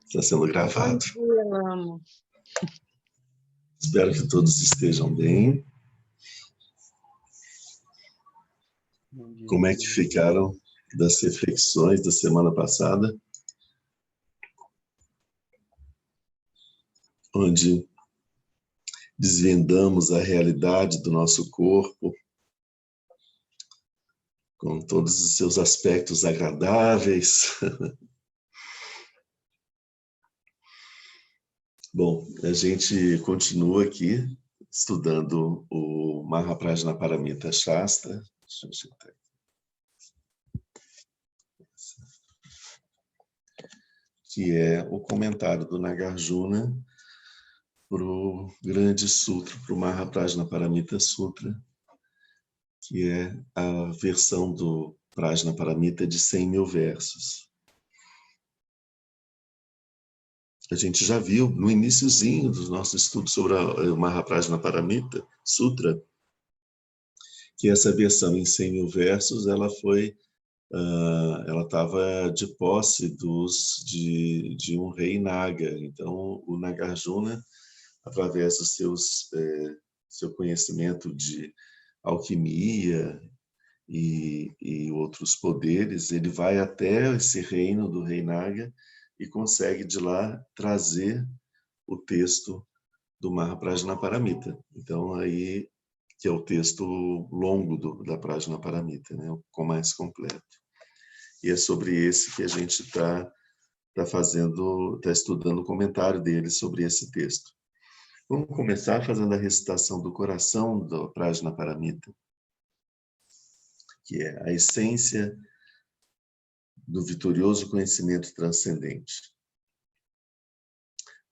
Está sendo gravado. Bom dia, amo. Espero que todos estejam bem. Como é que ficaram das reflexões da semana passada? Onde desvendamos a realidade do nosso corpo, com todos os seus aspectos agradáveis. Bom, a gente continua aqui estudando o Mahaprajnaparamita Shastra. Deixa eu ajeitar aqui. Que é o comentário do Nagarjuna para o grande sutra, para o Mahaprajnaparamita Sutra, que é a versão do Prajnaparamita de 100 mil versos. A gente já viu no iniciozinho do nosso estudo sobre o Mahaprajnaparamita Sutra, que essa versão em 100 mil versos, ela estava de posse de um rei Naga. Então, o Nagarjuna, através do seu conhecimento de alquimia e outros poderes, ele vai até esse reino do rei Naga e consegue de lá trazer o texto do Mahaprajnaparamita. Então, aí que é o texto longo da Prajnaparamita, né, com mais completo. E é sobre esse que a gente está estudando o comentário dele sobre esse texto. Vamos começar fazendo a recitação do coração do Prajnaparamita, que é a essência do vitorioso conhecimento transcendente.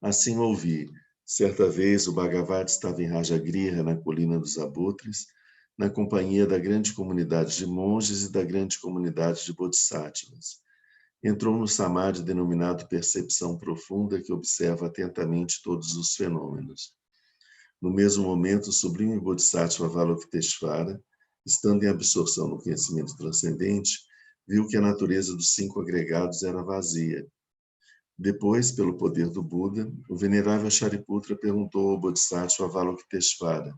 Assim ouvi, certa vez o Bhagavat estava em Rajagriha, na colina dos abutres, na companhia da grande comunidade de monges e da grande comunidade de bodhisattvas. Entrou no samadhi denominado percepção profunda, que observa atentamente todos os fenômenos. No mesmo momento, o sublime bodhisattva Avalokiteshvara, estando em absorção no conhecimento transcendente, viu que a natureza dos 5 agregados era vazia. Depois, pelo poder do Buda, o venerável Shariputra perguntou ao bodhisattva Avalokiteshvara: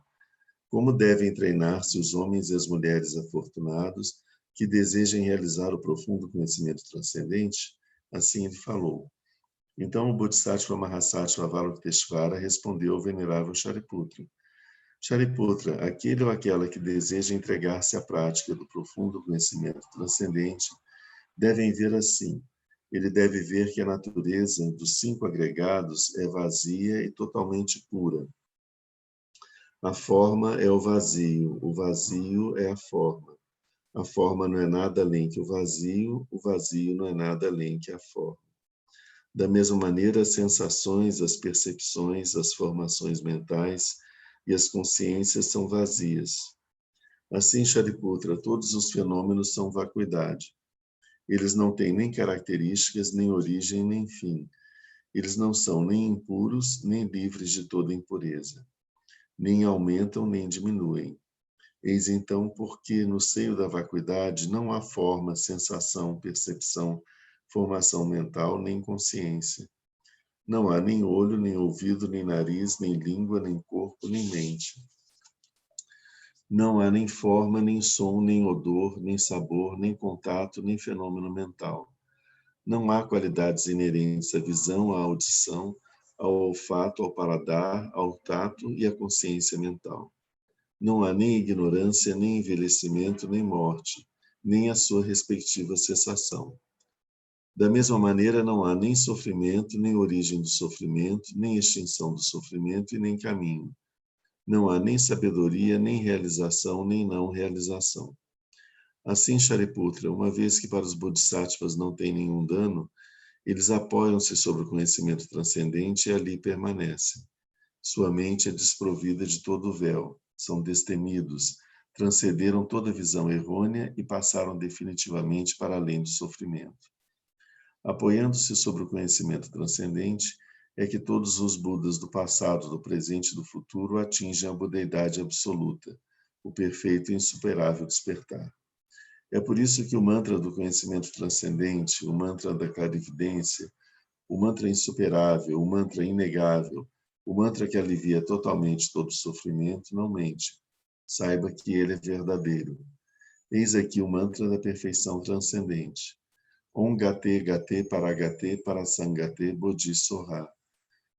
como devem treinar-se os homens e as mulheres afortunados que desejem realizar o profundo conhecimento transcendente? Assim ele falou. Então o Bodhisattva Mahasattva Avalokiteshvara respondeu ao venerável Shariputra: Shariputra, aquele ou aquela que deseja entregar-se à prática do profundo conhecimento transcendente devem ver assim. Ele deve ver que a natureza dos 5 agregados é vazia e totalmente pura. A forma é o vazio é a forma. A forma não é nada além que o vazio não é nada além que a forma. Da mesma maneira, as sensações, as percepções, as formações mentais e as consciências são vazias. Assim, Shariputra, todos os fenômenos são vacuidade. Eles não têm nem características, nem origem, nem fim. Eles não são nem impuros, nem livres de toda impureza. Nem aumentam, nem diminuem. Eis então porque no seio da vacuidade não há forma, sensação, percepção, formação mental, nem consciência. Não há nem olho, nem ouvido, nem nariz, nem língua, nem corpo, nem mente. Não há nem forma, nem som, nem odor, nem sabor, nem contato, nem fenômeno mental. Não há qualidades inerentes à visão, à audição, ao olfato, ao paladar, ao tato e à consciência mental. Não há nem ignorância, nem envelhecimento, nem morte, nem a sua respectiva cessação. Da mesma maneira, não há nem sofrimento, nem origem do sofrimento, nem extinção do sofrimento e nem caminho. Não há nem sabedoria, nem realização, nem não realização. Assim, Shariputra, uma vez que para os bodhisattvas não tem nenhum dano, eles apoiam-se sobre o conhecimento transcendente e ali permanecem. Sua mente é desprovida de todo o véu, são destemidos, transcenderam toda visão errônea e passaram definitivamente para além do sofrimento. Apoiando-se sobre o conhecimento transcendente, é que todos os Budas do passado, do presente e do futuro atingem a budeidade absoluta, o perfeito e insuperável despertar. É por isso que o mantra do conhecimento transcendente, o mantra da clarividência, o mantra insuperável, o mantra inegável, o mantra que alivia totalmente todo sofrimento, não mente. Saiba que ele é verdadeiro. Eis aqui o mantra da perfeição transcendente. Om Gate Gate Paragate Parasangate Bodhisoha.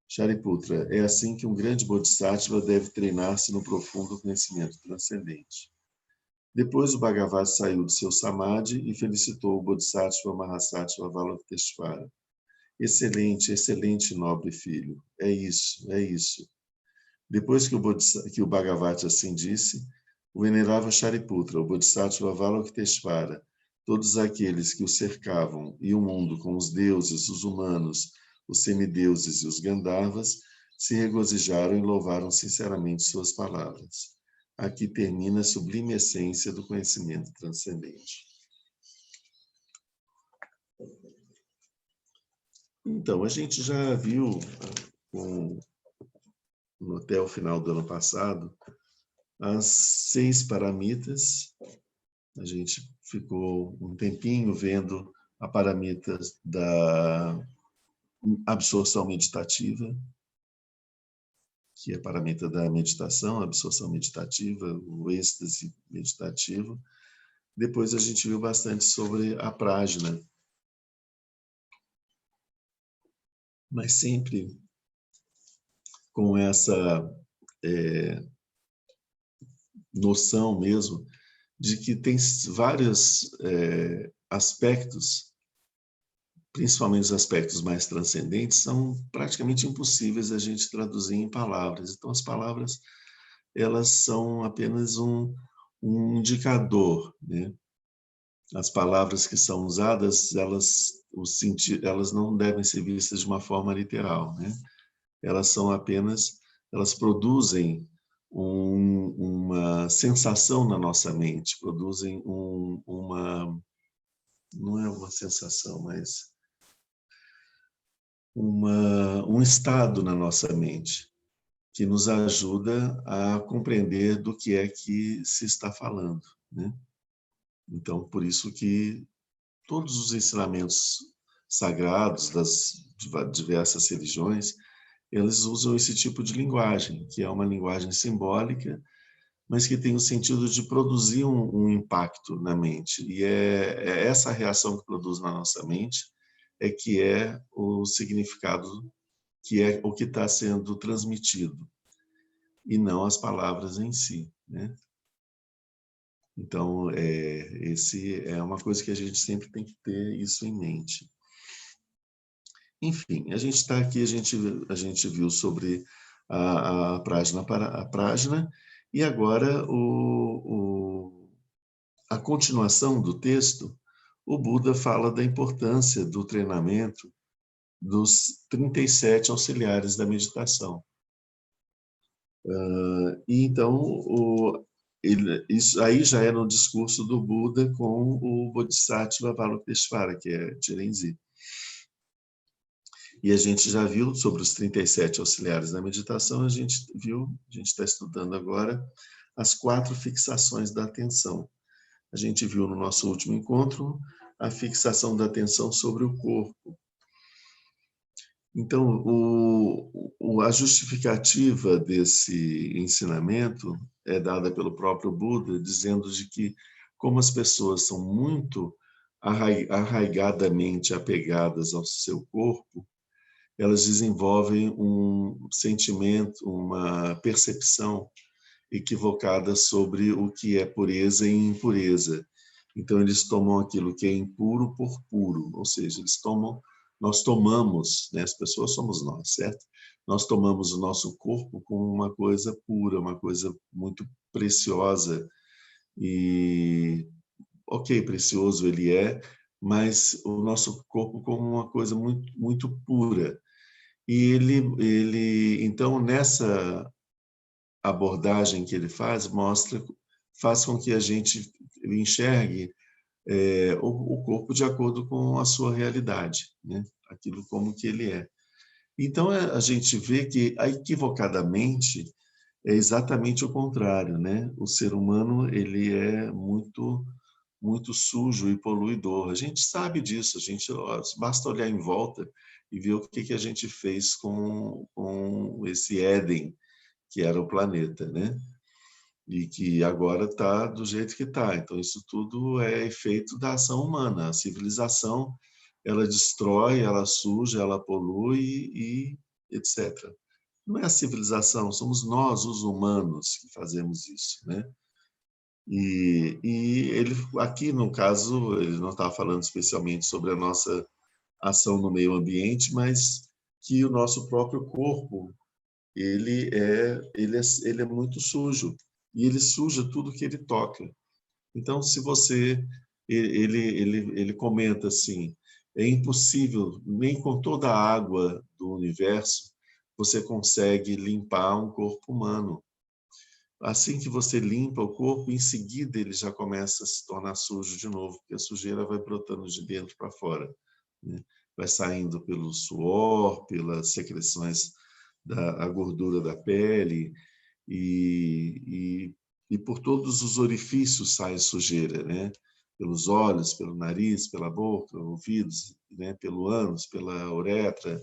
Shariputra, é assim que um grande Bodhisattva deve treinar-se no profundo conhecimento transcendente. Depois o Bhagavat saiu de seu samadhi e felicitou o Bodhisattva Mahasattva Avalokiteshvara. Excelente, excelente, nobre filho. É isso, é isso. Depois que o Bhagavat assim disse, o venerável Shariputra, o Bodhisattva Avalokiteshvara, todos aqueles que o cercavam e o mundo com os deuses, os humanos, os semideuses e os Gandharvas, se regozijaram e louvaram sinceramente suas palavras. Aqui termina a sublime essência do conhecimento transcendente. Então, a gente já viu até o final do ano passado as 6 paramitas. A gente ficou um tempinho vendo a paramita da absorção meditativa, que é a paramita da meditação, a absorção meditativa, o êxtase meditativo. Depois a gente viu bastante sobre a prajna, mas sempre com essa noção mesmo de que tem vários aspectos, principalmente os aspectos mais transcendentes, são praticamente impossíveis a gente traduzir em palavras. Então, as palavras, elas são apenas um indicador, né? As palavras que são usadas, elas não devem ser vistas de uma forma literal, né? Elas são apenas, elas produzem uma sensação na nossa mente, produzem não é uma sensação, mas um estado na nossa mente que nos ajuda a compreender do que é que se está falando, né? Então, por isso que todos os ensinamentos sagrados das diversas religiões, eles usam esse tipo de linguagem, que é uma linguagem simbólica, mas que tem o sentido de produzir um impacto na mente. E é essa reação que produz na nossa mente que é o significado, que é o que está sendo transmitido, e não as palavras em si, né? Então, esse é uma coisa que a gente sempre tem que ter isso em mente. Enfim, a gente está aqui, a gente viu sobre a prajna, e agora a continuação do texto, o Buda fala da importância do treinamento dos 37 auxiliares da meditação. E então, isso aí já era um discurso do Buda com o Bodhisattva Avalokiteshvara, que é Chirenzi. E a gente já viu sobre os 37 auxiliares da meditação, a gente está estudando agora as 4 fixações da atenção. A gente viu no nosso último encontro a fixação da atenção sobre o corpo. Então, a justificativa desse ensinamento é dada pelo próprio Buda, dizendo de que, como as pessoas são muito arraigadamente apegadas ao seu corpo, elas desenvolvem um sentimento, uma percepção equivocada sobre o que é pureza e impureza. Então, eles tomam aquilo que é impuro por puro, ou seja, nós tomamos, né, as pessoas somos nós, certo? Nós tomamos o nosso corpo como uma coisa pura, uma coisa muito preciosa. E, ok, precioso ele é, mas o nosso corpo como uma coisa muito, muito pura. E então, nessa abordagem que ele faz, faz com que a gente enxergue o corpo de acordo com a sua realidade, né? Aquilo como que ele é. Então, a gente vê que, equivocadamente, é exatamente o contrário, né? O ser humano, ele é muito muito sujo e poluidor. A gente sabe disso, basta olhar em volta e ver o que a gente fez com esse Éden, que era o planeta, né? E que agora está do jeito que está. Então, isso tudo é efeito da ação humana. A civilização, ela destrói, ela suja, ela polui e etc. Não é a civilização, somos nós, os humanos, que fazemos isso, né? E ele, aqui, no caso, ele não estava falando especialmente sobre a nossa ação no meio ambiente, mas que o nosso próprio corpo, ele é muito sujo, e ele suja tudo que ele toca. Então, se você... Ele comenta assim, é impossível, nem com toda a água do universo, você consegue limpar um corpo humano. Assim que você limpa o corpo, em seguida ele já começa a se tornar sujo de novo, porque a sujeira vai brotando de dentro para fora, né? Vai saindo pelo suor, pelas secreções da gordura da pele, e, e por todos os orifícios sai sujeira, né? Pelos olhos, pelo nariz, pela boca, ouvidos, né? Pelo ânus, pela uretra,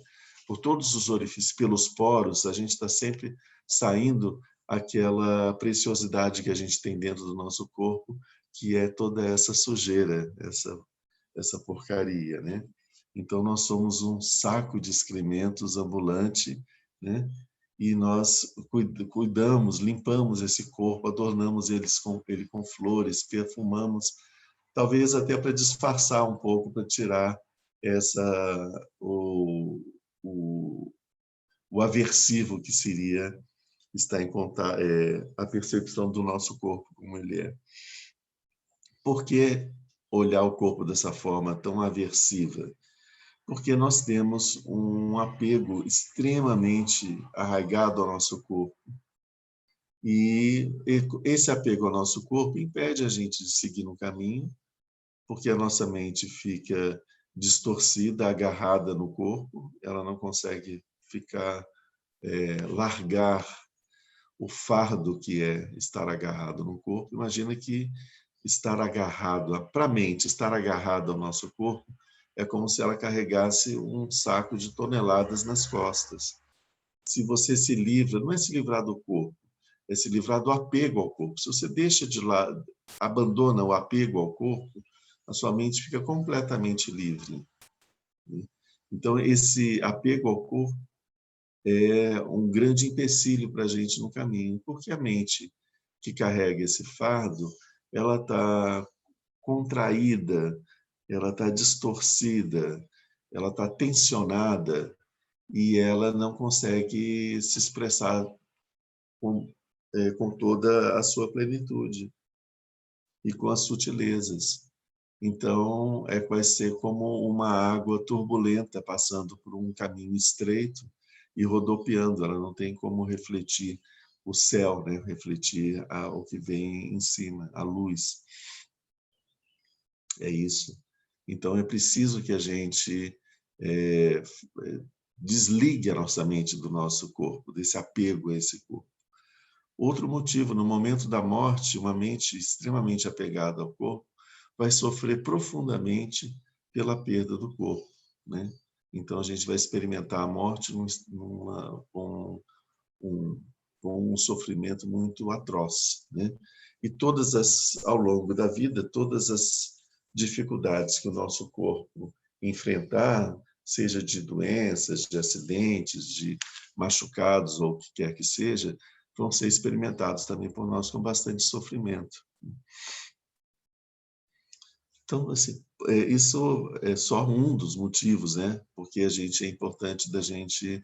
por todos os orifícios, pelos poros, a gente está sempre saindo aquela preciosidade que a gente tem dentro do nosso corpo, que é toda essa sujeira, essa porcaria, né? Então, nós somos um saco de excrementos ambulante, né? E nós cuidamos, limpamos esse corpo, adornamos ele com flores, perfumamos, talvez até para disfarçar um pouco, para tirar essa o, o aversivo que seria estar em contato, a percepção do nosso corpo como ele é. Por que olhar o corpo dessa forma tão aversiva? Porque nós temos um apego extremamente arraigado ao nosso corpo. E esse apego ao nosso corpo impede a gente de seguir no caminho, porque a nossa mente fica distorcida, agarrada no corpo, ela não consegue largar o fardo que é estar agarrado no corpo. Imagina que estar agarrado, para a mente, estar agarrado ao nosso corpo é como se ela carregasse um saco de toneladas nas costas. Se você se livra, não é se livrar do corpo, é se livrar do apego ao corpo. Se você deixa de lado, abandona o apego ao corpo, a sua mente fica completamente livre. Então, esse apego ao corpo é um grande empecilho para a gente no caminho, porque a mente que carrega esse fardo, ela está contraída, ela está distorcida, ela está tensionada e ela não consegue se expressar com toda a sua plenitude e com as sutilezas. Então, vai ser como uma água turbulenta passando por um caminho estreito e rodopiando. Ela não tem como refletir o céu, né? Refletir o que vem em cima, a luz. É isso. Então, é preciso que a gente desligue a nossa mente do nosso corpo, desse apego a esse corpo. Outro motivo, no momento da morte, uma mente extremamente apegada ao corpo vai sofrer profundamente pela perda do corpo, né? Então, a gente vai experimentar a morte com um sofrimento muito atroz, né? E ao longo da vida, todas as dificuldades que o nosso corpo enfrentar, seja de doenças, de acidentes, de machucados ou o que quer que seja, vão ser experimentados também por nós com bastante sofrimento. Então, assim, isso é só um dos motivos, né? Porque é importante da gente,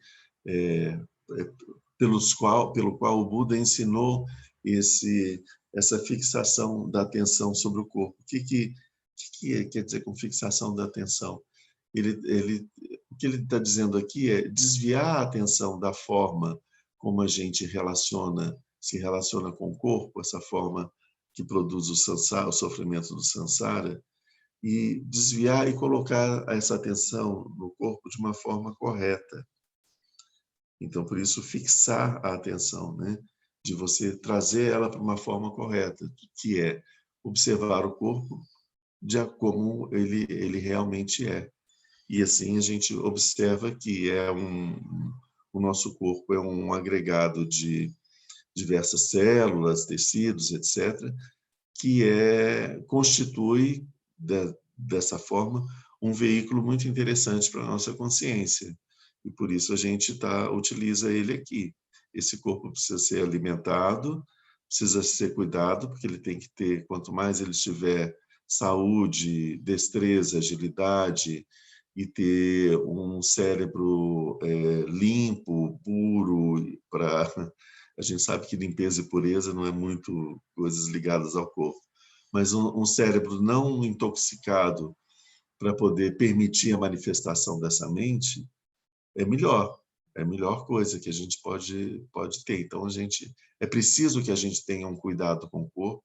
pelo qual o Buda ensinou essa fixação da atenção sobre o corpo. O que quer dizer com fixação da atenção? O que ele está dizendo aqui é desviar a atenção da forma como a gente se relaciona com o corpo, essa forma que produz o sofrimento do samsara, e desviar e colocar essa atenção no corpo de uma forma correta. Então, por isso, fixar a atenção, né? De você trazer ela para uma forma correta, que é observar o corpo de como ele realmente é. E assim a gente observa que o nosso corpo é um agregado de diversas células, tecidos, etc., que constitui, dessa forma, um veículo muito interessante para a nossa consciência. E por isso a gente utiliza ele aqui. Esse corpo precisa ser alimentado, precisa ser cuidado, porque ele tem que ter, quanto mais ele tiver saúde, destreza, agilidade, e ter um cérebro limpo, puro, para a gente sabe que limpeza e pureza não é muito coisas ligadas ao corpo, mas um cérebro não intoxicado para poder permitir a manifestação dessa mente é melhor. É a melhor coisa que a gente pode ter. Então, é preciso que a gente tenha um cuidado com o corpo.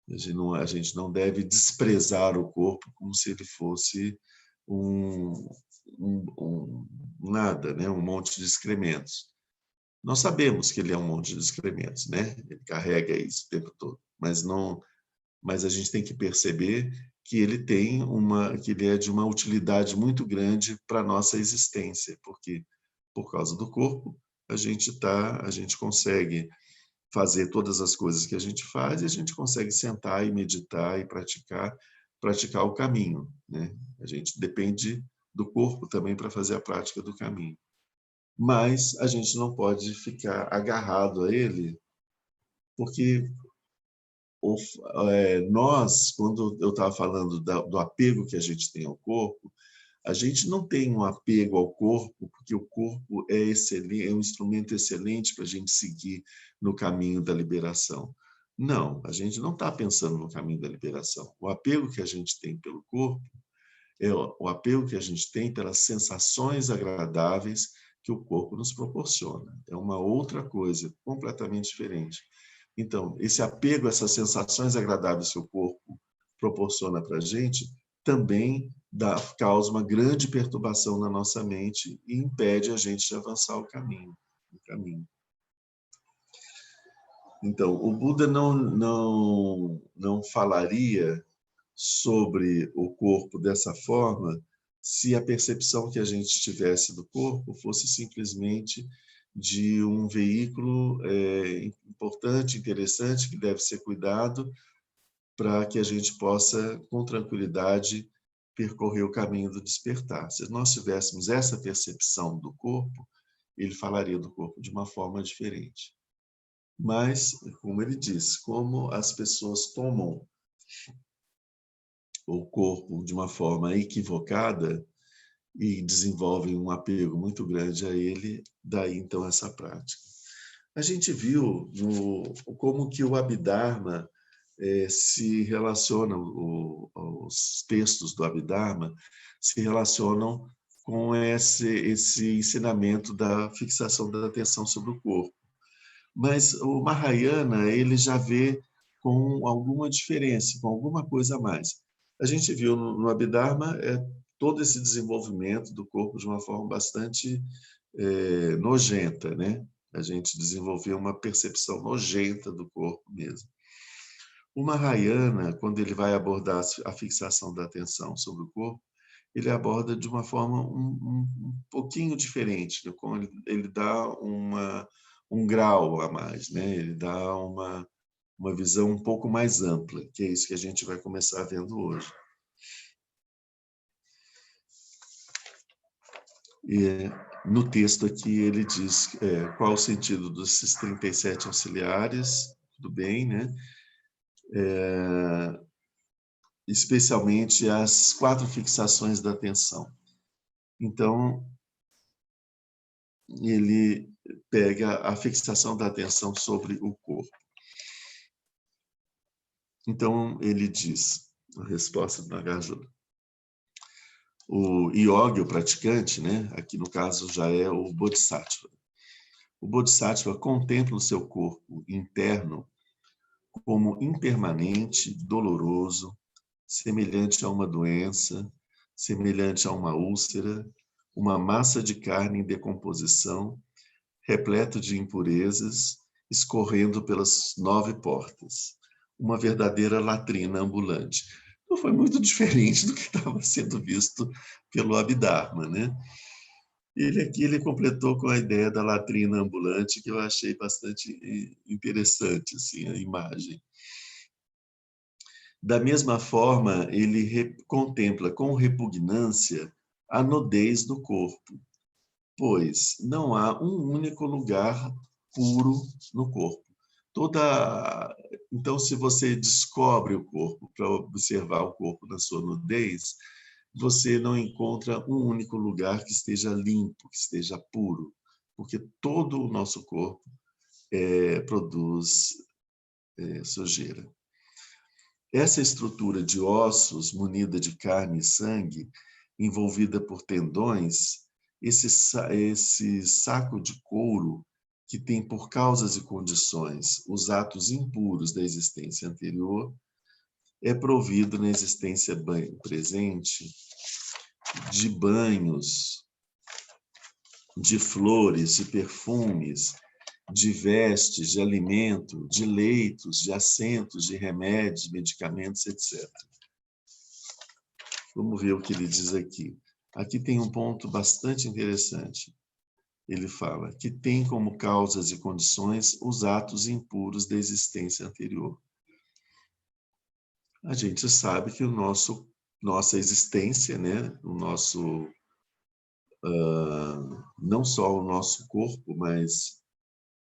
A gente não deve desprezar o corpo como se ele fosse um, nada, né? Um monte de excrementos. Nós sabemos que ele é um monte de excrementos, né? Ele carrega isso o tempo todo, mas a gente tem que perceber que que ele é de uma utilidade muito grande para a nossa existência, porque por causa do corpo a gente consegue fazer todas as coisas que a gente faz e a gente consegue sentar e meditar e praticar o caminho, né? A gente depende do corpo também para fazer a prática do caminho. Mas a gente não pode ficar agarrado a ele, porque nós, quando eu estava falando do apego que a gente tem ao corpo, a gente não tem um apego ao corpo, porque o corpo é excelente, é um instrumento excelente para a gente seguir no caminho da liberação. Não, a gente não está pensando no caminho da liberação. O apego que a gente tem pelo corpo é o apego que a gente tem pelas sensações agradáveis que o corpo nos proporciona. É uma outra coisa, completamente diferente. Então, esse apego a essas sensações agradáveis que o corpo proporciona para a gente também causa uma grande perturbação na nossa mente e impede a gente de avançar o caminho. Então, o Buda não falaria sobre o corpo dessa forma se a percepção que a gente tivesse do corpo fosse simplesmente de um veículo importante, interessante, que deve ser cuidado para que a gente possa, com tranquilidade, percorrer o caminho do despertar. Se nós tivéssemos essa percepção do corpo, ele falaria do corpo de uma forma diferente. Mas, como ele disse, como as pessoas tomam o corpo de uma forma equivocada e desenvolvem um apego muito grande a ele, daí então essa prática. A gente viu como que o Abhidharma se relaciona, os textos do Abhidharma se relacionam com esse ensinamento da fixação da atenção sobre o corpo. Mas o Mahayana, ele já vê com alguma diferença, com alguma coisa a mais. A gente viu no Abhidharma todo esse desenvolvimento do corpo de uma forma bastante nojenta, né? A gente desenvolveu uma percepção nojenta do corpo mesmo. O Mahayana, quando ele vai abordar a fixação da atenção sobre o corpo, ele aborda de uma forma um pouquinho diferente, né? Como ele dá um grau a mais, né? Ele dá uma visão um pouco mais ampla, que é isso que a gente vai começar vendo hoje. E no texto aqui ele diz qual o sentido desses 37 auxiliares, tudo bem, né? Especialmente as 4 fixações da atenção. Então, ele pega a fixação da atenção sobre o corpo. Então, ele diz, a resposta do Nagarjuna, o yogi, o praticante, né? Aqui no caso já é o Bodhisattva. O Bodhisattva contempla o seu corpo interno como impermanente, doloroso, semelhante a uma doença, semelhante a uma úlcera, uma massa de carne em decomposição, repleto de impurezas, escorrendo pelas 9 portas. Uma verdadeira latrina ambulante. não foi muito diferente do que estava sendo visto pelo Abhidharma, né? Ele completou com a ideia da latrina ambulante, que eu achei bastante interessante, assim, a imagem. Da mesma forma, ele contempla com repugnância a nudez do corpo, pois não há um único lugar puro no corpo. Então, se você descobre o corpo para observar o corpo na sua nudez, você não encontra um único lugar que esteja limpo, que esteja puro, porque todo o nosso corpo produz sujeira. Essa estrutura de ossos, munida de carne e sangue, envolvida por tendões, esse saco de couro que tem por causas e condições os atos impuros da existência anterior, é provido na existência presente de banhos, de flores, de perfumes, de vestes, de alimento, de leitos, de assentos, de remédios, medicamentos, etc. Vamos ver o que ele diz aqui. Aqui tem um ponto bastante interessante. Ele fala que tem como causas e condições os atos impuros da existência anterior. A gente sabe que nossa existência, né, não só o nosso corpo, mas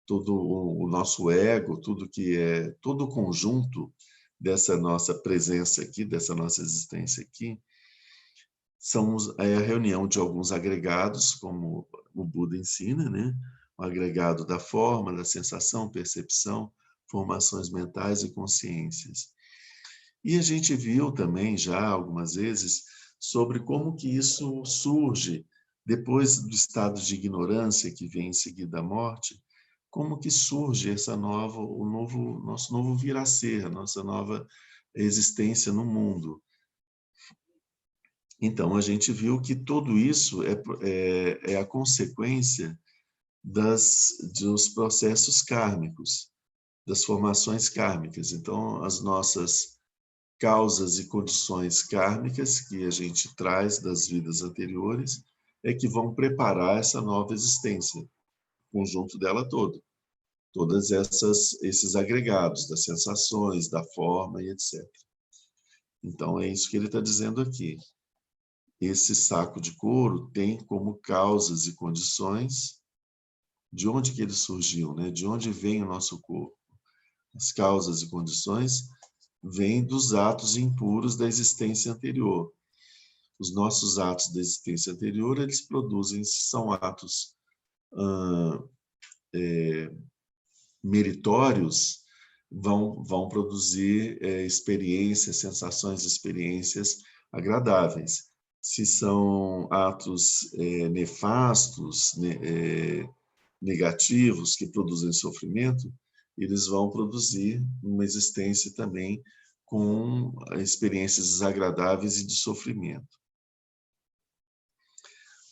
todo o nosso ego, todo o conjunto dessa nossa presença aqui, dessa nossa existência aqui, é a reunião de alguns agregados, como o Buda ensina, né? O agregado da forma, da sensação, percepção, formações mentais e consciências. E a gente viu também já algumas vezes sobre como que isso surge depois do estado de ignorância que vem em seguida à morte, como que surge nosso novo vir a ser, a nossa nova existência no mundo. Então, a gente viu que tudo isso é a consequência dos processos kármicos, das formações kármicas. Então, as nossas causas e condições kármicas que a gente traz das vidas anteriores é que vão preparar essa nova existência, o conjunto dela todo. Todos esses agregados das sensações, da forma e etc. Então, é isso que ele está dizendo aqui. Esse saco de couro tem como causas e condições de onde que ele surgiu, né? De onde vem o nosso corpo. As causas e condições vêm dos atos impuros da existência anterior. Os nossos atos da existência anterior, eles produzem, são atos meritórios, vão produzir experiências, sensações, experiências agradáveis. Se são atos nefastos, negativos, que produzem sofrimento, eles vão produzir uma existência também com experiências desagradáveis e de sofrimento.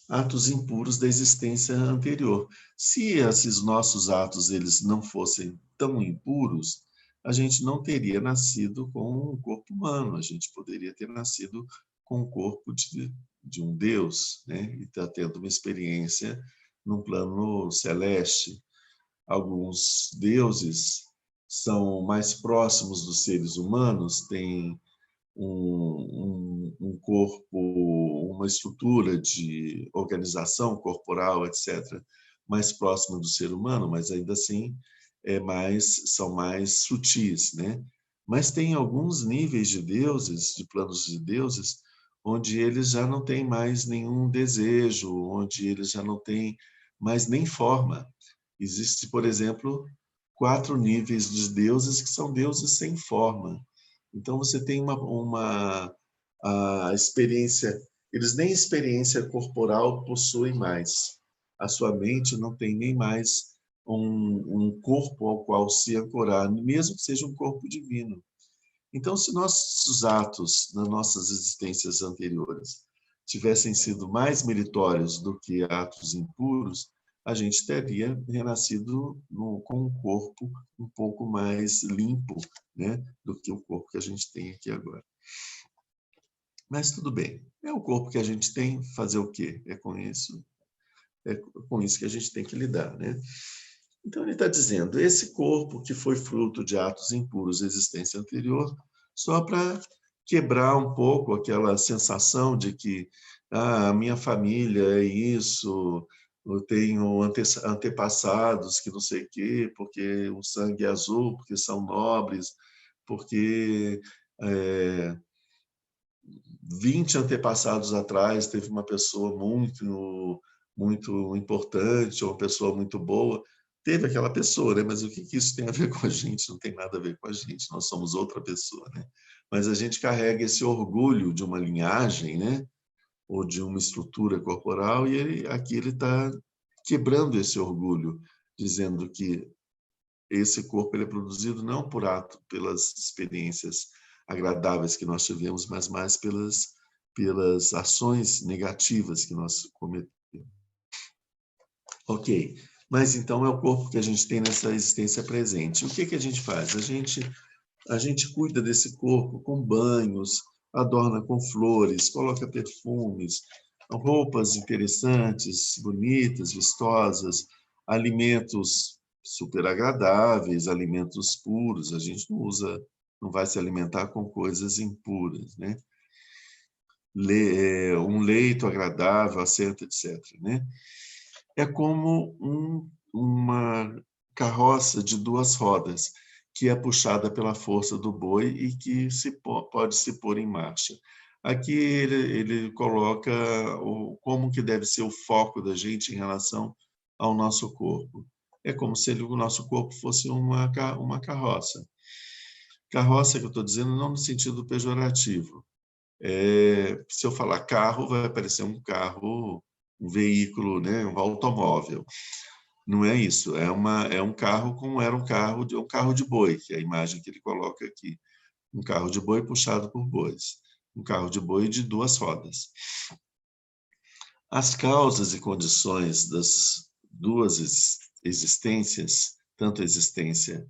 Atos impuros da existência anterior. Se esses nossos atos eles não fossem tão impuros, a gente não teria nascido com um corpo humano, a gente poderia ter nascido com o corpo de um Deus, né? E está tendo uma experiência num plano celeste. Alguns deuses são mais próximos dos seres humanos, têm um corpo, uma estrutura de organização corporal, etc., mais próxima do ser humano, mas ainda assim são mais sutis, né? Mas tem alguns níveis de deuses, de planos de deuses, onde eles já não têm mais nenhum desejo, onde eles já não têm mais nem forma. Existe, por exemplo, 4 níveis de deuses que são deuses sem forma. Então, você tem a experiência, eles nem experiência corporal possuem mais. A sua mente não tem nem mais um corpo ao qual se ancorar, mesmo que seja um corpo divino. Então, se nossos atos nas nossas existências anteriores tivessem sido mais meritórios do que atos impuros, a gente teria renascido com um corpo um pouco mais limpo, né, do que o corpo que a gente tem aqui agora. Mas tudo bem, é o corpo que a gente tem, fazer o quê? É com isso que a gente tem que lidar, né? Então ele está dizendo, esse corpo que foi fruto de atos impuros da existência anterior, só para quebrar um pouco aquela sensação de que a minha família é isso, eu tenho antepassados que não sei o quê, porque o sangue é azul, porque são nobres, porque 20 antepassados atrás teve uma pessoa muito importante, ou uma pessoa muito boa. Teve aquela pessoa, né? Mas o que isso tem a ver com a gente? Não tem nada a ver com a gente, nós somos outra pessoa, né? Mas a gente carrega esse orgulho de uma linhagem, né? Ou de uma estrutura corporal, e aqui ele está quebrando esse orgulho, dizendo que esse corpo ele é produzido não por ato, pelas experiências agradáveis que nós tivemos, mas mais pelas ações negativas que nós cometemos. Ok, mas então é o corpo que a gente tem nessa existência presente. O que a gente faz? A gente cuida desse corpo com banhos, adorna com flores, coloca perfumes, roupas interessantes, bonitas, vistosas, alimentos super agradáveis, alimentos puros. A gente não vai se alimentar com coisas impuras, né? Um leito agradável, assento, etc. Né? É como uma carroça de 2 rodas, que é puxada pela força do boi e que pode se pôr em marcha. Aqui ele coloca como que deve ser o foco da gente em relação ao nosso corpo. É como se o nosso corpo fosse uma carroça. Carroça que eu estou dizendo não no sentido pejorativo. Se eu falar carro, vai aparecer um carro, um veículo, né, um automóvel. Não é isso, é um carro como era um carro de boi, que é a imagem que ele coloca aqui. Um carro de boi puxado por bois. Um carro de boi de 2 rodas. As causas e condições das 2 existências, tanto a existência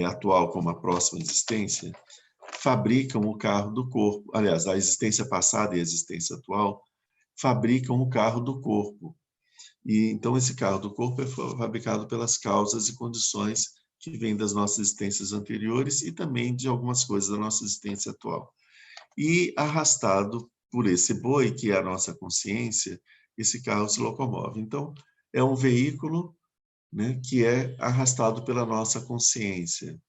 atual como a próxima existência, fabricam o carro do corpo. Aliás, a existência passada e a existência atual fabricam o carro do corpo. E então esse carro do corpo é fabricado pelas causas e condições que vêm das nossas existências anteriores e também de algumas coisas da nossa existência atual. E arrastado por esse boi, que é a nossa consciência, esse carro se locomove. Então, é um veículo, né, que é arrastado pela nossa consciência.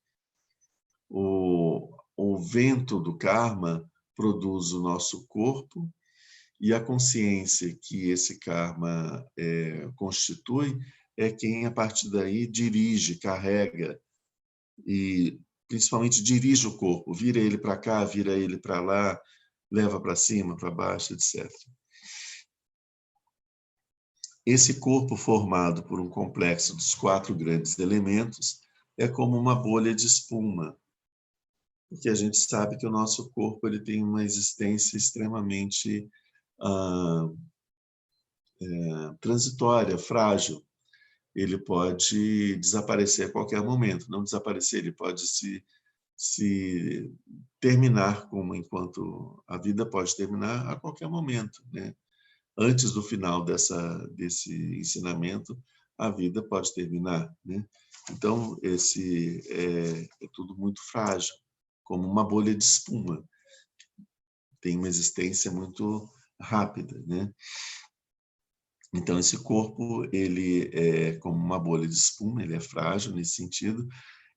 O vento do karma produz o nosso corpo, e a consciência que esse karma constitui é quem, a partir daí, dirige, carrega e, principalmente, dirige o corpo, vira ele para cá, vira ele para lá, leva para cima, para baixo, etc. Esse corpo formado por um complexo dos 4 grandes elementos é como uma bolha de espuma, porque a gente sabe que o nosso corpo ele tem uma existência extremamente transitória, frágil. Ele pode desaparecer a qualquer momento. Não desaparecer, ele pode se terminar, enquanto a vida pode terminar a qualquer momento, né? Antes do final desse ensinamento, a vida pode terminar, né? Então, esse é tudo muito frágil, como uma bolha de espuma. Tem uma existência muito rápida, né? Então, esse corpo, ele é como uma bolha de espuma, ele é frágil nesse sentido,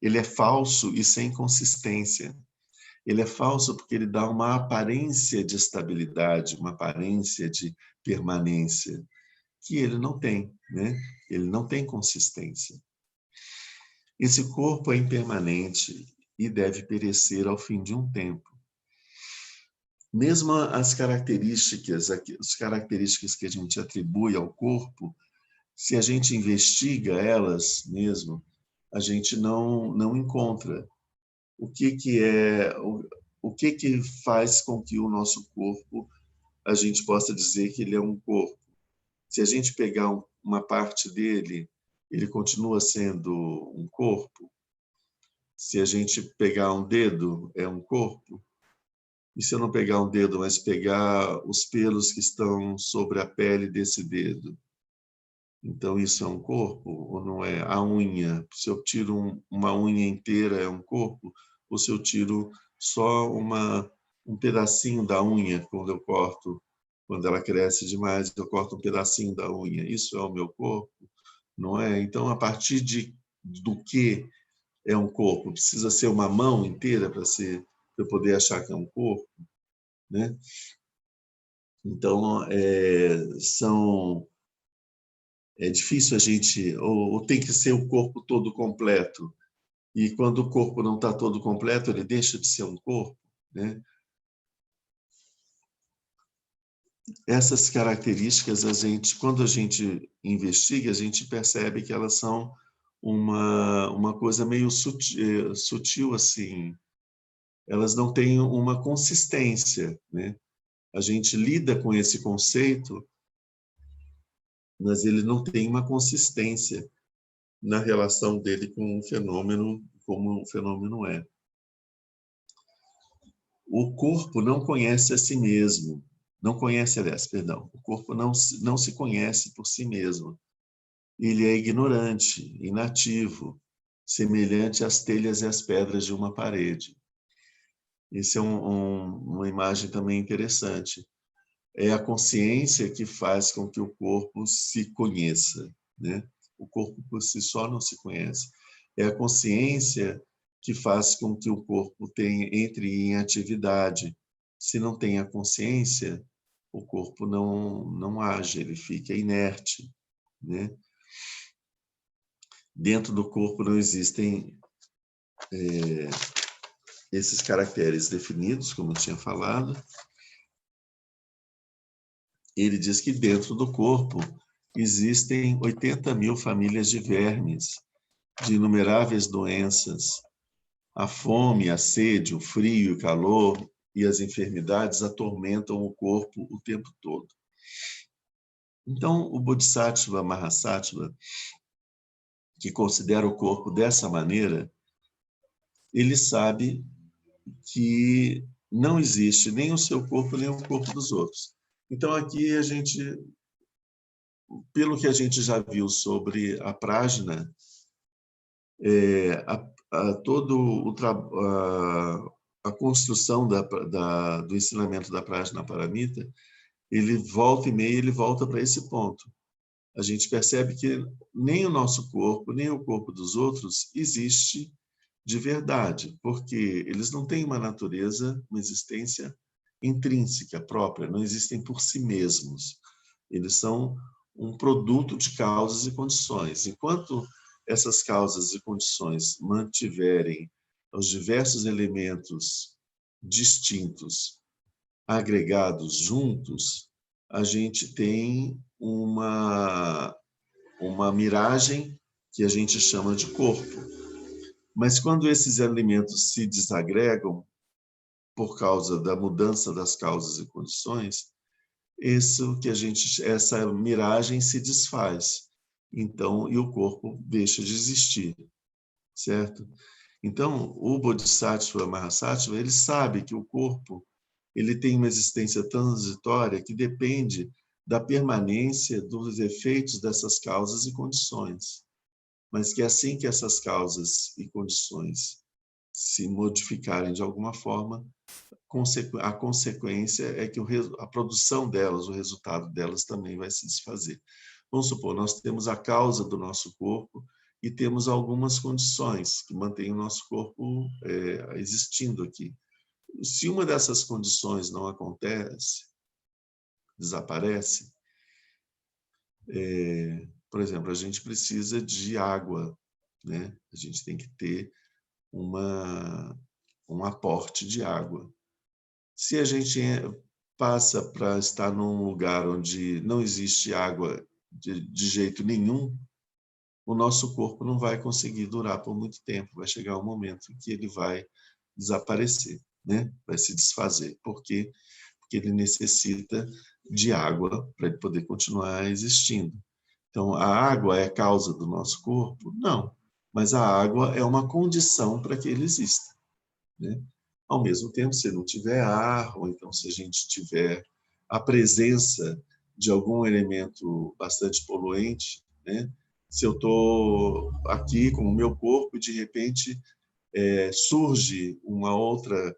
ele é falso e sem consistência. Ele é falso porque ele dá uma aparência de estabilidade, uma aparência de permanência, que ele não tem, né? Ele não tem consistência. Esse corpo é impermanente e deve perecer ao fim de um tempo. Mesmo as características que a gente atribui ao corpo, se a gente investiga elas mesmo, a gente não encontra o que faz com que o nosso corpo a gente possa dizer que ele é um corpo. Se a gente pegar uma parte dele, ele continua sendo um corpo. Se a gente pegar um dedo, é um corpo. E se eu não pegar um dedo, mas pegar os pelos que estão sobre a pele desse dedo? Então, isso é um corpo ou não é? A unha, se eu tiro uma unha inteira, é um corpo? Ou se eu tiro só um pedacinho da unha, quando eu corto, quando ela cresce demais, eu corto um pedacinho da unha, isso é o meu corpo? Não é? Então, a partir do que é um corpo? Precisa ser uma mão inteira para eu poder achar que é um corpo, né? Então, é difícil a gente, ou tem que ser o corpo todo completo. E quando o corpo não está todo completo, ele deixa de ser um corpo, né? Essas características, quando a gente investiga, a gente percebe que elas são uma coisa meio sutil assim. Elas não têm uma consistência, né? A gente lida com esse conceito, mas ele não tem uma consistência na relação dele com o fenômeno, como o fenômeno é. O corpo não conhece a si mesmo. Não conhece, aliás, perdão. O corpo não se conhece por si mesmo. Ele é ignorante, inativo, semelhante às telhas e às pedras de uma parede. Isso é uma imagem também interessante. É a consciência que faz com que o corpo se conheça, né? O corpo por si só não se conhece. É a consciência que faz com que o corpo entre em atividade. Se não tem a consciência, o corpo não age, ele fica inerte, né? Dentro do corpo não existem esses caracteres definidos, como eu tinha falado. Ele diz que dentro do corpo existem 80.000 famílias de vermes, de inumeráveis doenças. A fome, a sede, o frio, o calor e as enfermidades atormentam o corpo o tempo todo. Então, o Bodhisattva Mahasattva, que considera o corpo dessa maneira, ele sabe que não existe nem o seu corpo, nem o corpo dos outros. Então, aqui a gente, pelo que a gente já viu sobre a Prajna, a construção do ensinamento da Prajna Paramita, ele volta e meia, ele volta para esse ponto. A gente percebe que nem o nosso corpo, nem o corpo dos outros existe de verdade, porque eles não têm uma natureza, uma existência intrínseca, própria, não existem por si mesmos. Eles são um produto de causas e condições. Enquanto essas causas e condições mantiverem os diversos elementos distintos, agregados juntos, a gente tem uma miragem que a gente chama de corpo. Mas quando esses elementos se desagregam por causa da mudança das causas e condições, essa miragem se desfaz. Então, e o corpo deixa de existir, certo? Então, o Bodhisattva Mahasattva, ele sabe que o corpo ele tem uma existência transitória que depende da permanência dos efeitos dessas causas e condições. Mas que assim que essas causas e condições se modificarem de alguma forma, a consequência é que a produção delas, o resultado delas também vai se desfazer. Vamos supor, nós temos a causa do nosso corpo e temos algumas condições que mantêm o nosso corpo existindo aqui. Se uma dessas condições não acontece, desaparece, por exemplo, a gente precisa de água, né? A gente tem que ter um aporte de água. Se a gente passa para estar num lugar onde não existe água de jeito nenhum, o nosso corpo não vai conseguir durar por muito tempo. Vai chegar um momento em que ele vai desaparecer, né? Vai se desfazer. Por quê? Porque ele necessita de água para ele poder continuar existindo. Então, a água é a causa do nosso corpo? Não. Mas a água é uma condição para que ele exista, né? Ao mesmo tempo, se não tiver ar, ou então se a gente tiver a presença de algum elemento bastante poluente, né? Se eu estou aqui com o meu corpo e, de repente, surge uma outra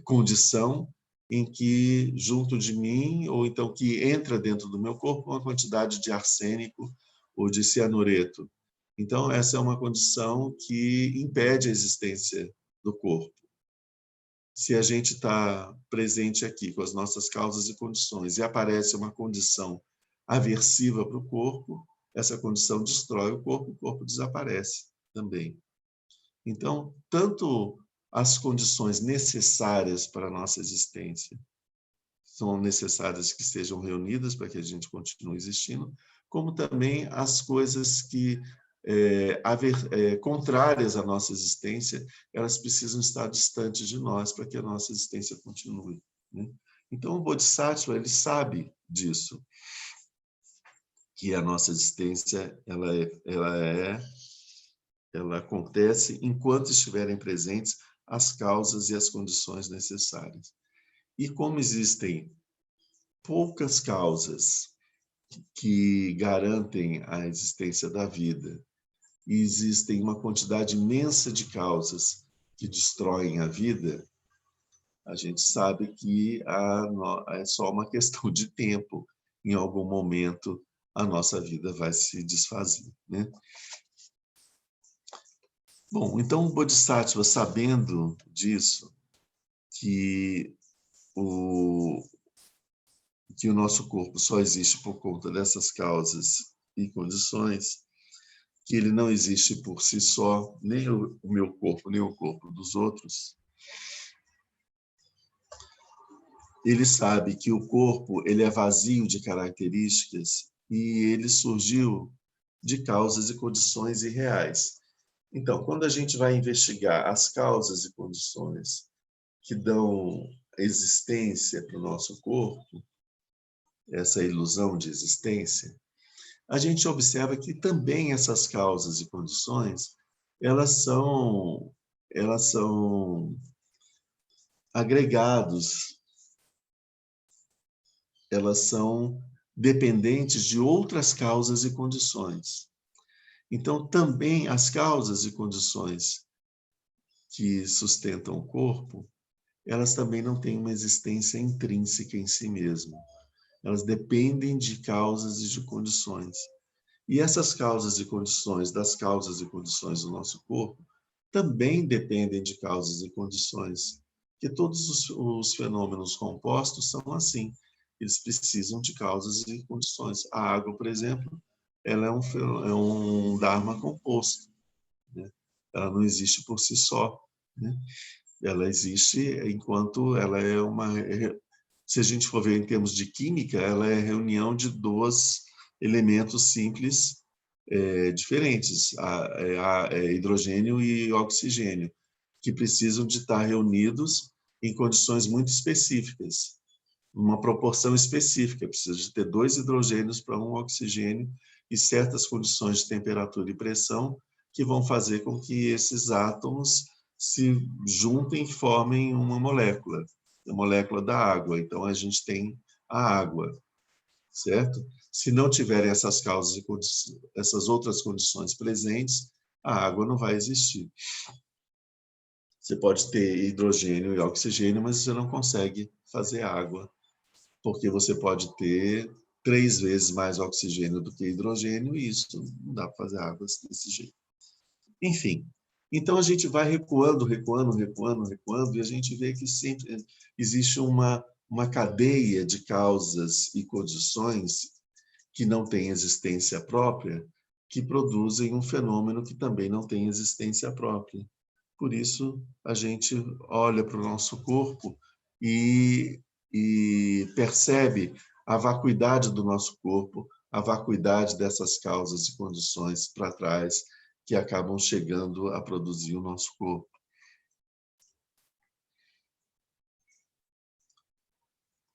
condição em que, junto de mim, ou então que entra dentro do meu corpo, uma quantidade de arsênico ou de cianureto. Então, essa é uma condição que impede a existência do corpo. Se a gente está presente aqui com as nossas causas e condições e aparece uma condição aversiva para o corpo, essa condição destrói o corpo desaparece também. Então, tanto as condições necessárias para a nossa existência são necessárias que sejam reunidas para que a gente continue existindo, como também as coisas que contrárias à nossa existência, elas precisam estar distantes de nós para que a nossa existência continue, né? Então, o Bodhisattva, ele sabe disso, que a nossa existência ela acontece enquanto estiverem presentes as causas e as condições necessárias. E como existem poucas causas que garantem a existência da vida, e existem uma quantidade imensa de causas que destroem a vida, a gente sabe que é só uma questão de tempo. Em algum momento, a nossa vida vai se desfazer, né? Bom, então o Bodhisattva, sabendo disso, que o nosso corpo só existe por conta dessas causas e condições, que ele não existe por si só, nem o meu corpo, nem o corpo dos outros, ele sabe que o corpo ele é vazio de características e ele surgiu de causas e condições irreais. Então, quando a gente vai investigar as causas e condições que dão existência para o nosso corpo, essa ilusão de existência, a gente observa que também essas causas e condições, elas são agregados, elas são dependentes de outras causas e condições. Então, também as causas e condições que sustentam o corpo, elas também não têm uma existência intrínseca em si mesmo. Elas dependem de causas e de condições. E essas causas e condições das causas e condições do nosso corpo também dependem de causas e condições, que todos os fenômenos compostos são assim. Eles precisam de causas e condições. A água, por exemplo, ela é um dharma composto, né? Ela não existe por si só, né? Ela existe enquanto ela é uma... Se a gente for ver em termos de química, ela é a reunião de dois elementos simples diferentes, hidrogênio e oxigênio, que precisam de estar reunidos em condições muito específicas, uma proporção específica, precisa de ter 2 hidrogênios para 1 oxigênio e certas condições de temperatura e pressão que vão fazer com que esses átomos se juntem e formem uma molécula, a molécula da água. Então, a gente tem a água, certo? Se não tiverem essas causas e essas outras condições presentes, a água não vai existir. Você pode ter hidrogênio e oxigênio, mas você não consegue fazer água, porque você pode ter 3 vezes mais oxigênio do que hidrogênio, e isso não dá para fazer água desse jeito. Enfim, então a gente vai recuando, e a gente vê que sempre existe uma cadeia de causas e condições que não têm existência própria, que produzem um fenômeno que também não tem existência própria. Por isso, a gente olha para o nosso corpo e percebe a vacuidade do nosso corpo, a vacuidade dessas causas e condições para trás que acabam chegando a produzir o nosso corpo.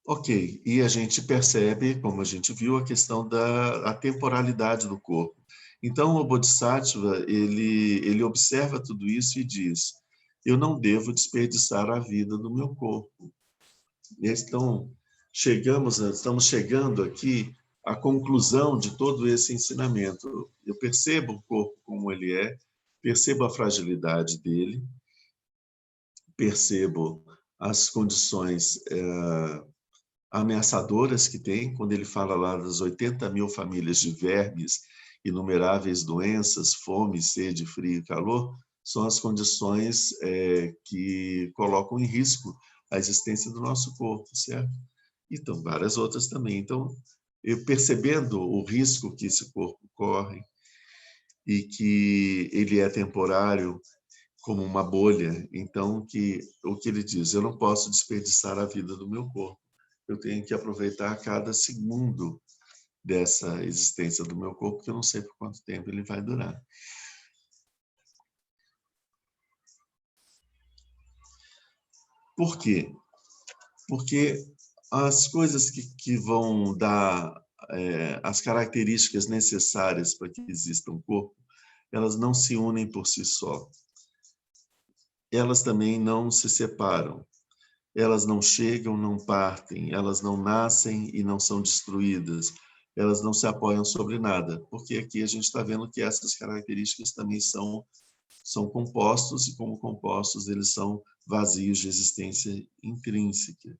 Ok, e a gente percebe, como a gente viu, a questão da temporalidade do corpo. Então, o Bodhisattva, ele observa tudo isso e diz, eu não devo desperdiçar a vida do meu corpo. Então, estamos chegando aqui à conclusão de todo esse ensinamento. Eu percebo o corpo como ele é, percebo a fragilidade dele, percebo as condições ameaçadoras que tem, quando ele fala lá das 80 mil famílias de vermes, inumeráveis doenças, fome, sede, frio e calor, são as condições que colocam em risco a existência do nosso corpo, certo? Então, várias outras também. Então, eu percebendo o risco que esse corpo corre e que ele é temporário, como uma bolha, então o que ele diz, eu não posso desperdiçar a vida do meu corpo. Eu tenho que aproveitar cada segundo dessa existência do meu corpo, que eu não sei por quanto tempo ele vai durar. Por quê? Porque as coisas que vão dar as características necessárias para que exista um corpo, elas não se unem por si só. Elas também não se separam. Elas não chegam, não partem, elas não nascem e não são destruídas, elas não se apoiam sobre nada, porque aqui a gente está vendo que essas características também são compostos, e como compostos eles são vazios de existência intrínseca.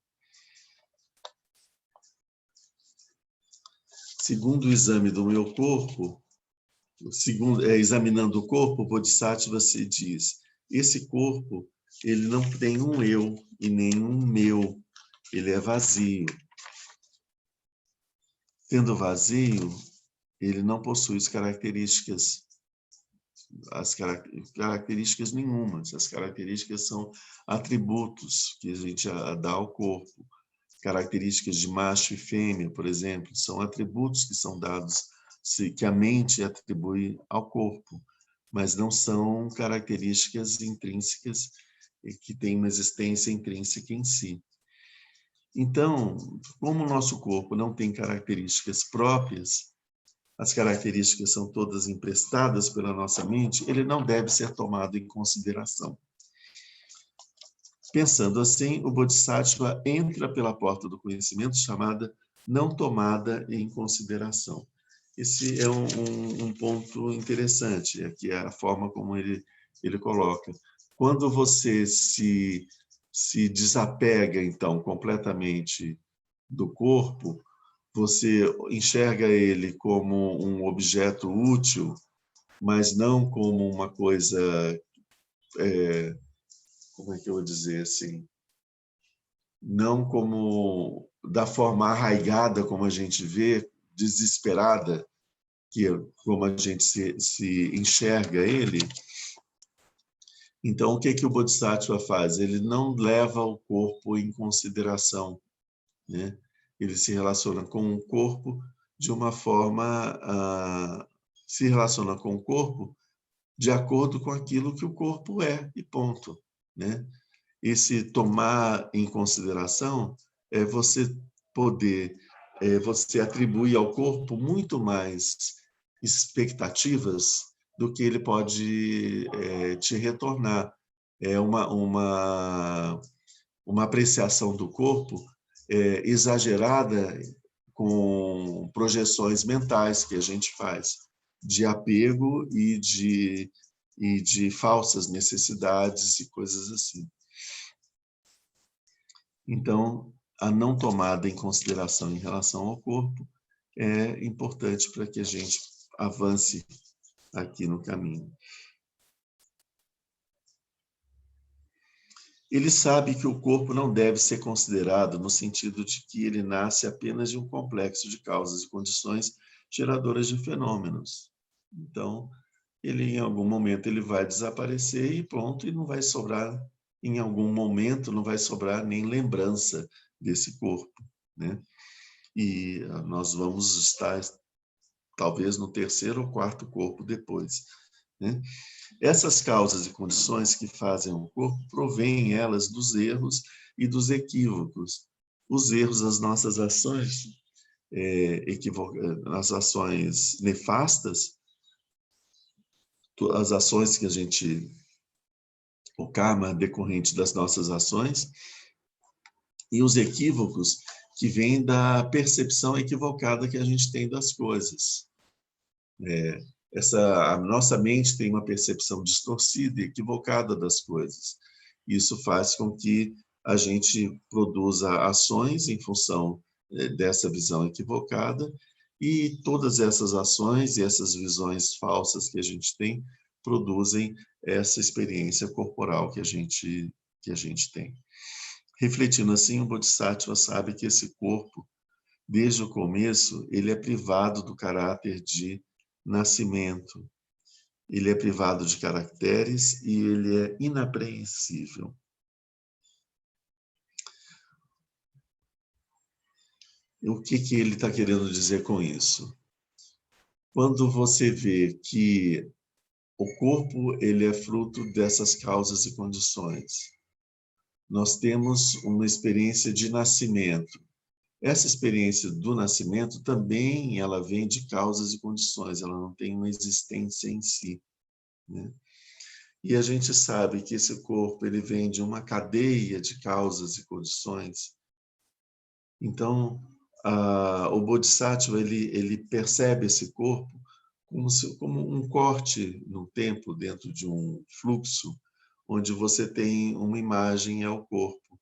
Segundo o exame do meu corpo, examinando o corpo, o Bodhisattva se diz, esse corpo ele não tem um eu e nem um meu, ele é vazio. Sendo vazio, ele não possui as características nenhumas. As características são atributos que a gente dá ao corpo. Características de macho e fêmea, por exemplo, são atributos que são dados, que a mente atribui ao corpo, mas não são características intrínsecas que têm uma existência intrínseca em si. Então, como o nosso corpo não tem características próprias, as características são todas emprestadas pela nossa mente, ele não deve ser tomado em consideração. Pensando assim, o Bodhisattva entra pela porta do conhecimento chamada não tomada em consideração. Esse é um ponto interessante, aqui é a forma como ele coloca. Quando você se desapega, então, completamente do corpo, você enxerga ele como um objeto útil, mas não como uma coisa, como é que eu vou dizer assim, não como da forma arraigada como a gente vê, desesperada, que como a gente se enxerga ele. Então, o que o Bodhisattva faz? Ele não leva o corpo em consideração, né? Ele se relaciona com o corpo de uma forma, se relaciona com o corpo de acordo com aquilo que o corpo é, e ponto, né? Esse tomar em consideração é você poder, você atribuir ao corpo muito mais expectativas do que ele pode te retornar. É uma apreciação do corpo exagerada com projeções mentais que a gente faz de apego e de falsas necessidades e coisas assim. Então, a não tomada em consideração em relação ao corpo é importante para que a gente avance aqui no caminho. Ele sabe que o corpo não deve ser considerado no sentido de que ele nasce apenas de um complexo de causas e condições geradoras de fenômenos. Então, ele em algum momento ele vai desaparecer e pronto, e não vai sobrar, em algum momento não vai sobrar nem lembrança desse corpo, né? E nós vamos estar talvez no terceiro ou quarto corpo depois, né? Essas causas e condições que fazem o corpo provêm elas dos erros e dos equívocos. Os erros das nossas ações, as ações nefastas, as ações que a gente o karma decorrente das nossas ações, e os equívocos que vêm da percepção equivocada que a gente tem das coisas. A nossa mente tem uma percepção distorcida e equivocada das coisas. Isso faz com que a gente produza ações em função dessa visão equivocada, e todas essas ações e essas visões falsas que a gente tem produzem essa experiência corporal que a gente tem. Refletindo assim, o Bodhisattva sabe que esse corpo, desde o começo, ele é privado do caráter de nascimento. Ele é privado de caracteres e ele é inapreensível. O que ele está querendo dizer com isso? Quando você vê que o corpo ele é fruto dessas causas e condições, nós temos uma experiência de nascimento. Essa experiência do nascimento também ela vem de causas e condições, ela não tem uma existência em si, né? E a gente sabe que esse corpo ele vem de uma cadeia de causas e condições. Então, o Bodhisattva ele percebe esse corpo como um corte no tempo dentro de um fluxo, onde você tem uma imagem ao corpo.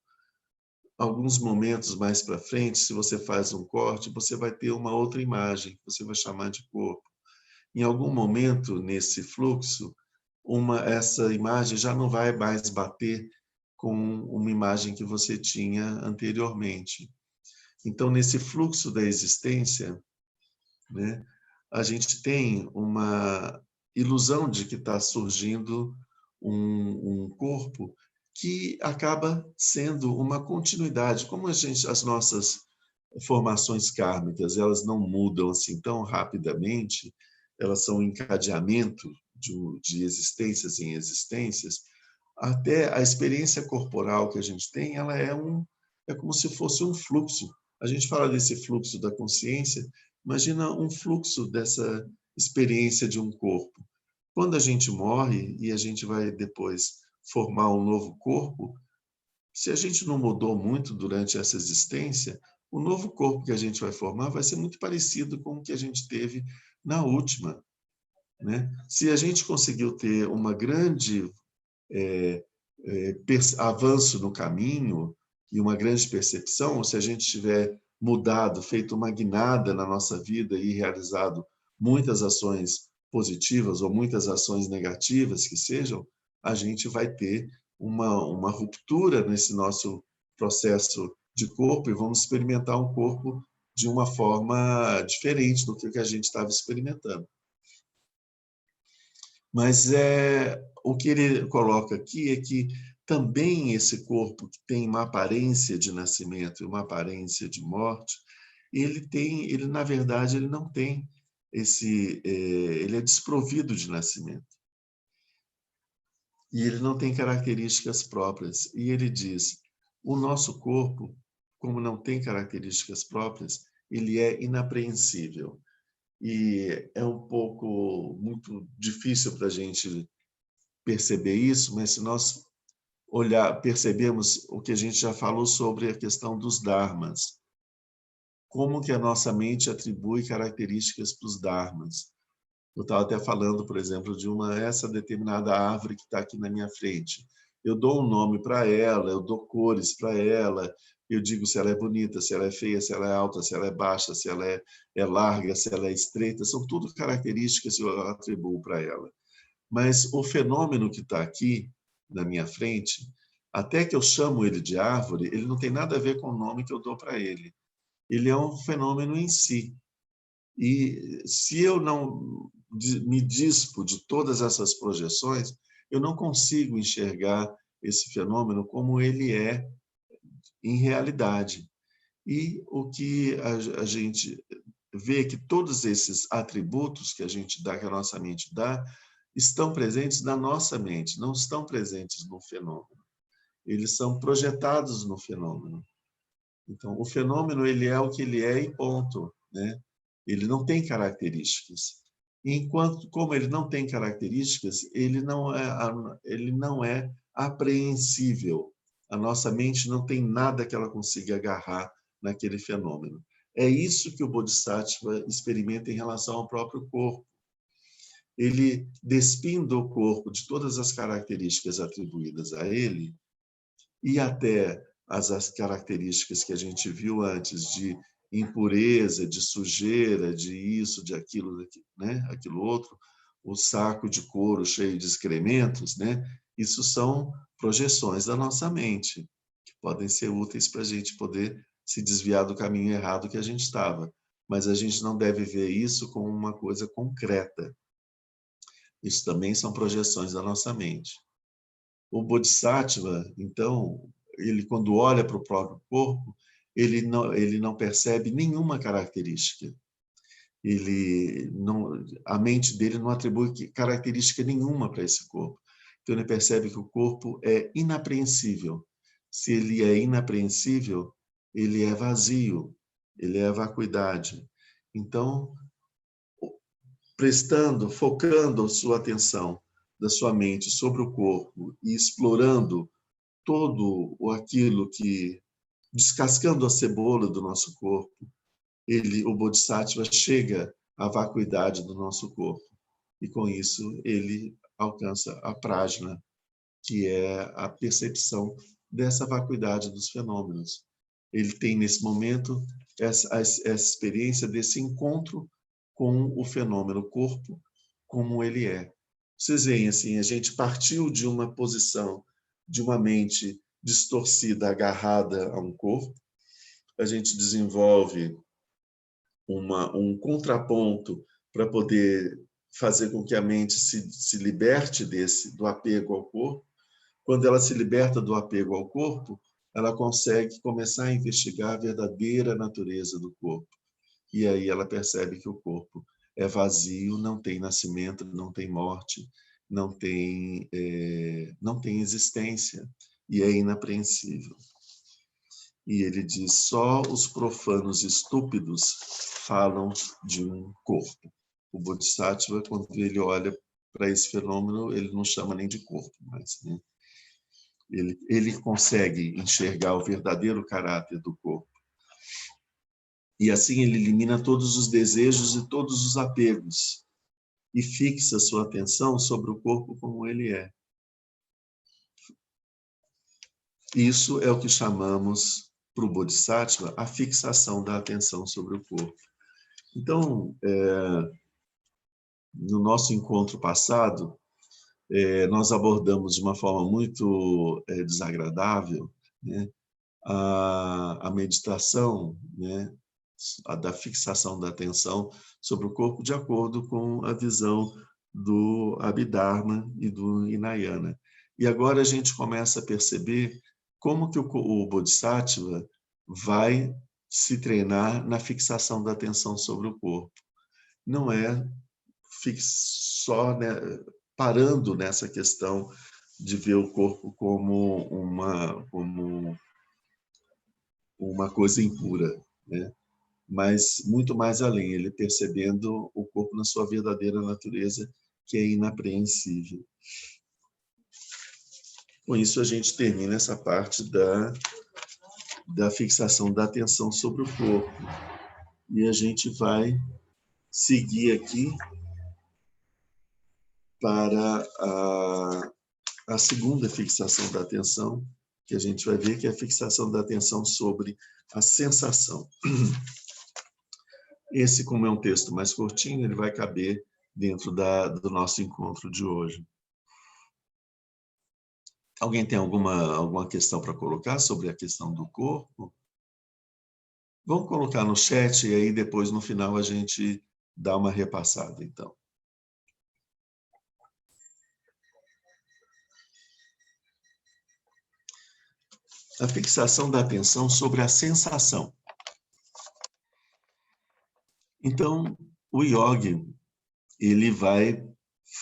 Alguns momentos mais para frente, se você faz um corte, você vai ter uma outra imagem, que você vai chamar de corpo. Em algum momento nesse fluxo, essa imagem já não vai mais bater com uma imagem que você tinha anteriormente. Então, nesse fluxo da existência, né, a gente tem uma ilusão de que está surgindo um corpo que acaba sendo uma continuidade. Como as nossas formações kármicas, elas não mudam assim tão rapidamente, elas são um encadeamento de existências em existências, até a experiência corporal que a gente tem, ela é como se fosse um fluxo. A gente fala desse fluxo da consciência, imagina um fluxo dessa experiência de um corpo. Quando a gente morre e a gente vai depois formar um novo corpo, se a gente não mudou muito durante essa existência, o novo corpo que a gente vai formar vai ser muito parecido com o que a gente teve na última, né? Se a gente conseguiu ter uma grande avanço no caminho e uma grande percepção, ou se a gente tiver mudado, feito uma guinada na nossa vida e realizado muitas ações positivas ou muitas ações negativas que sejam, a gente vai ter uma ruptura nesse nosso processo de corpo e vamos experimentar um corpo de uma forma diferente do que a gente estava experimentando. Mas o que ele coloca aqui é que também esse corpo que tem uma aparência de nascimento e uma aparência de morte, ele na verdade ele não tem ele é desprovido de nascimento. E ele não tem características próprias. E ele diz, o nosso corpo, como não tem características próprias, ele é inapreensível. E é muito difícil para a gente perceber isso, mas se nós percebemos o que a gente já falou sobre a questão dos dharmas, como que a nossa mente atribui características para os dharmas. Eu estava até falando, por exemplo, de essa determinada árvore que está aqui na minha frente. Eu dou um nome para ela, eu dou cores para ela, eu digo se ela é bonita, se ela é feia, se ela é alta, se ela é baixa, se ela é larga, se ela é estreita, são tudo características que eu atribuo para ela. Mas o fenômeno que está aqui na minha frente, até que eu chamo ele de árvore, ele não tem nada a ver com o nome que eu dou para ele. Ele é um fenômeno em si. E se eu não me dispo de todas essas projeções, eu não consigo enxergar esse fenômeno como ele é em realidade. E o que a gente vê que todos esses atributos que a gente dá, que a nossa mente dá, estão presentes na nossa mente, não estão presentes no fenômeno. Eles são projetados no fenômeno. Então, o fenômeno ele é o que ele é e ponto, né? Ele não tem características. Como ele não tem características, ele não é inapreensível. A nossa mente não tem nada que ela consiga agarrar naquele fenômeno. É isso que o Bodhisattva experimenta em relação ao próprio corpo. Ele, despindo o corpo de todas as características atribuídas a ele, e até as características que a gente viu antes de impureza, de sujeira, de isso, de aquilo, né? Aquilo outro, o saco de couro cheio de excrementos, né? Isso são projeções da nossa mente, que podem ser úteis para a gente poder se desviar do caminho errado que a gente estava. Mas a gente não deve ver isso como uma coisa concreta. Isso também são projeções da nossa mente. O Bodhisattva, então, ele quando olha para o próprio corpo, ele não percebe nenhuma característica. A mente dele não atribui característica nenhuma para esse corpo. Então ele percebe que o corpo é inapreensível. Se ele é inapreensível, ele é vazio, ele é a vacuidade. Então, focando sua atenção da sua mente sobre o corpo e explorando todo aquilo que, descascando a cebola do nosso corpo, o Bodhisattva chega à vacuidade do nosso corpo. E com isso ele alcança a prajna, que é a percepção dessa vacuidade dos fenômenos. Ele tem nesse momento essa experiência desse encontro com o fenômeno corpo como ele é. Vocês veem assim, a gente partiu de uma posição de uma mente distorcida, agarrada a um corpo, a gente desenvolve um contraponto para poder fazer com que a mente se liberte do apego ao corpo. Quando ela se liberta do apego ao corpo, ela consegue começar a investigar a verdadeira natureza do corpo. E aí ela percebe que o corpo é vazio, não tem nascimento, não tem morte, não tem existência e é inapreensível. E ele diz, só os profanos estúpidos falam de um corpo. O Bodhisattva, quando ele olha para esse fenômeno, ele não chama nem de corpo, mas né? Ele consegue enxergar o verdadeiro caráter do corpo. E assim ele elimina todos os desejos e todos os apegos e fixa sua atenção sobre o corpo como ele é. Isso é o que chamamos, para o Bodhisattva, a fixação da atenção sobre o corpo. Então, no nosso encontro passado, nós abordamos de uma forma muito desagradável, né, a meditação, né, da fixação da atenção sobre o corpo de acordo com a visão do Abhidharma e do Hinayana. E agora a gente começa a perceber como que o Bodhisattva vai se treinar na fixação da atenção sobre o corpo. Não é só, né, parando nessa questão de ver o corpo como uma coisa impura, né? Mas muito mais além, ele percebendo o corpo na sua verdadeira natureza, que é inapreensível. Com isso, a gente termina essa parte da fixação da atenção sobre o corpo. E a gente vai seguir aqui para a segunda fixação da atenção, que a gente vai ver que é a fixação da atenção sobre a sensação. Esse, como é um texto mais curtinho, ele vai caber dentro do nosso encontro de hoje. Alguém tem alguma questão para colocar sobre a questão do corpo? Vamos colocar no chat e aí depois, no final, a gente dá uma repassada, então. A fixação da atenção sobre a sensação. Então, o yogi, ele vai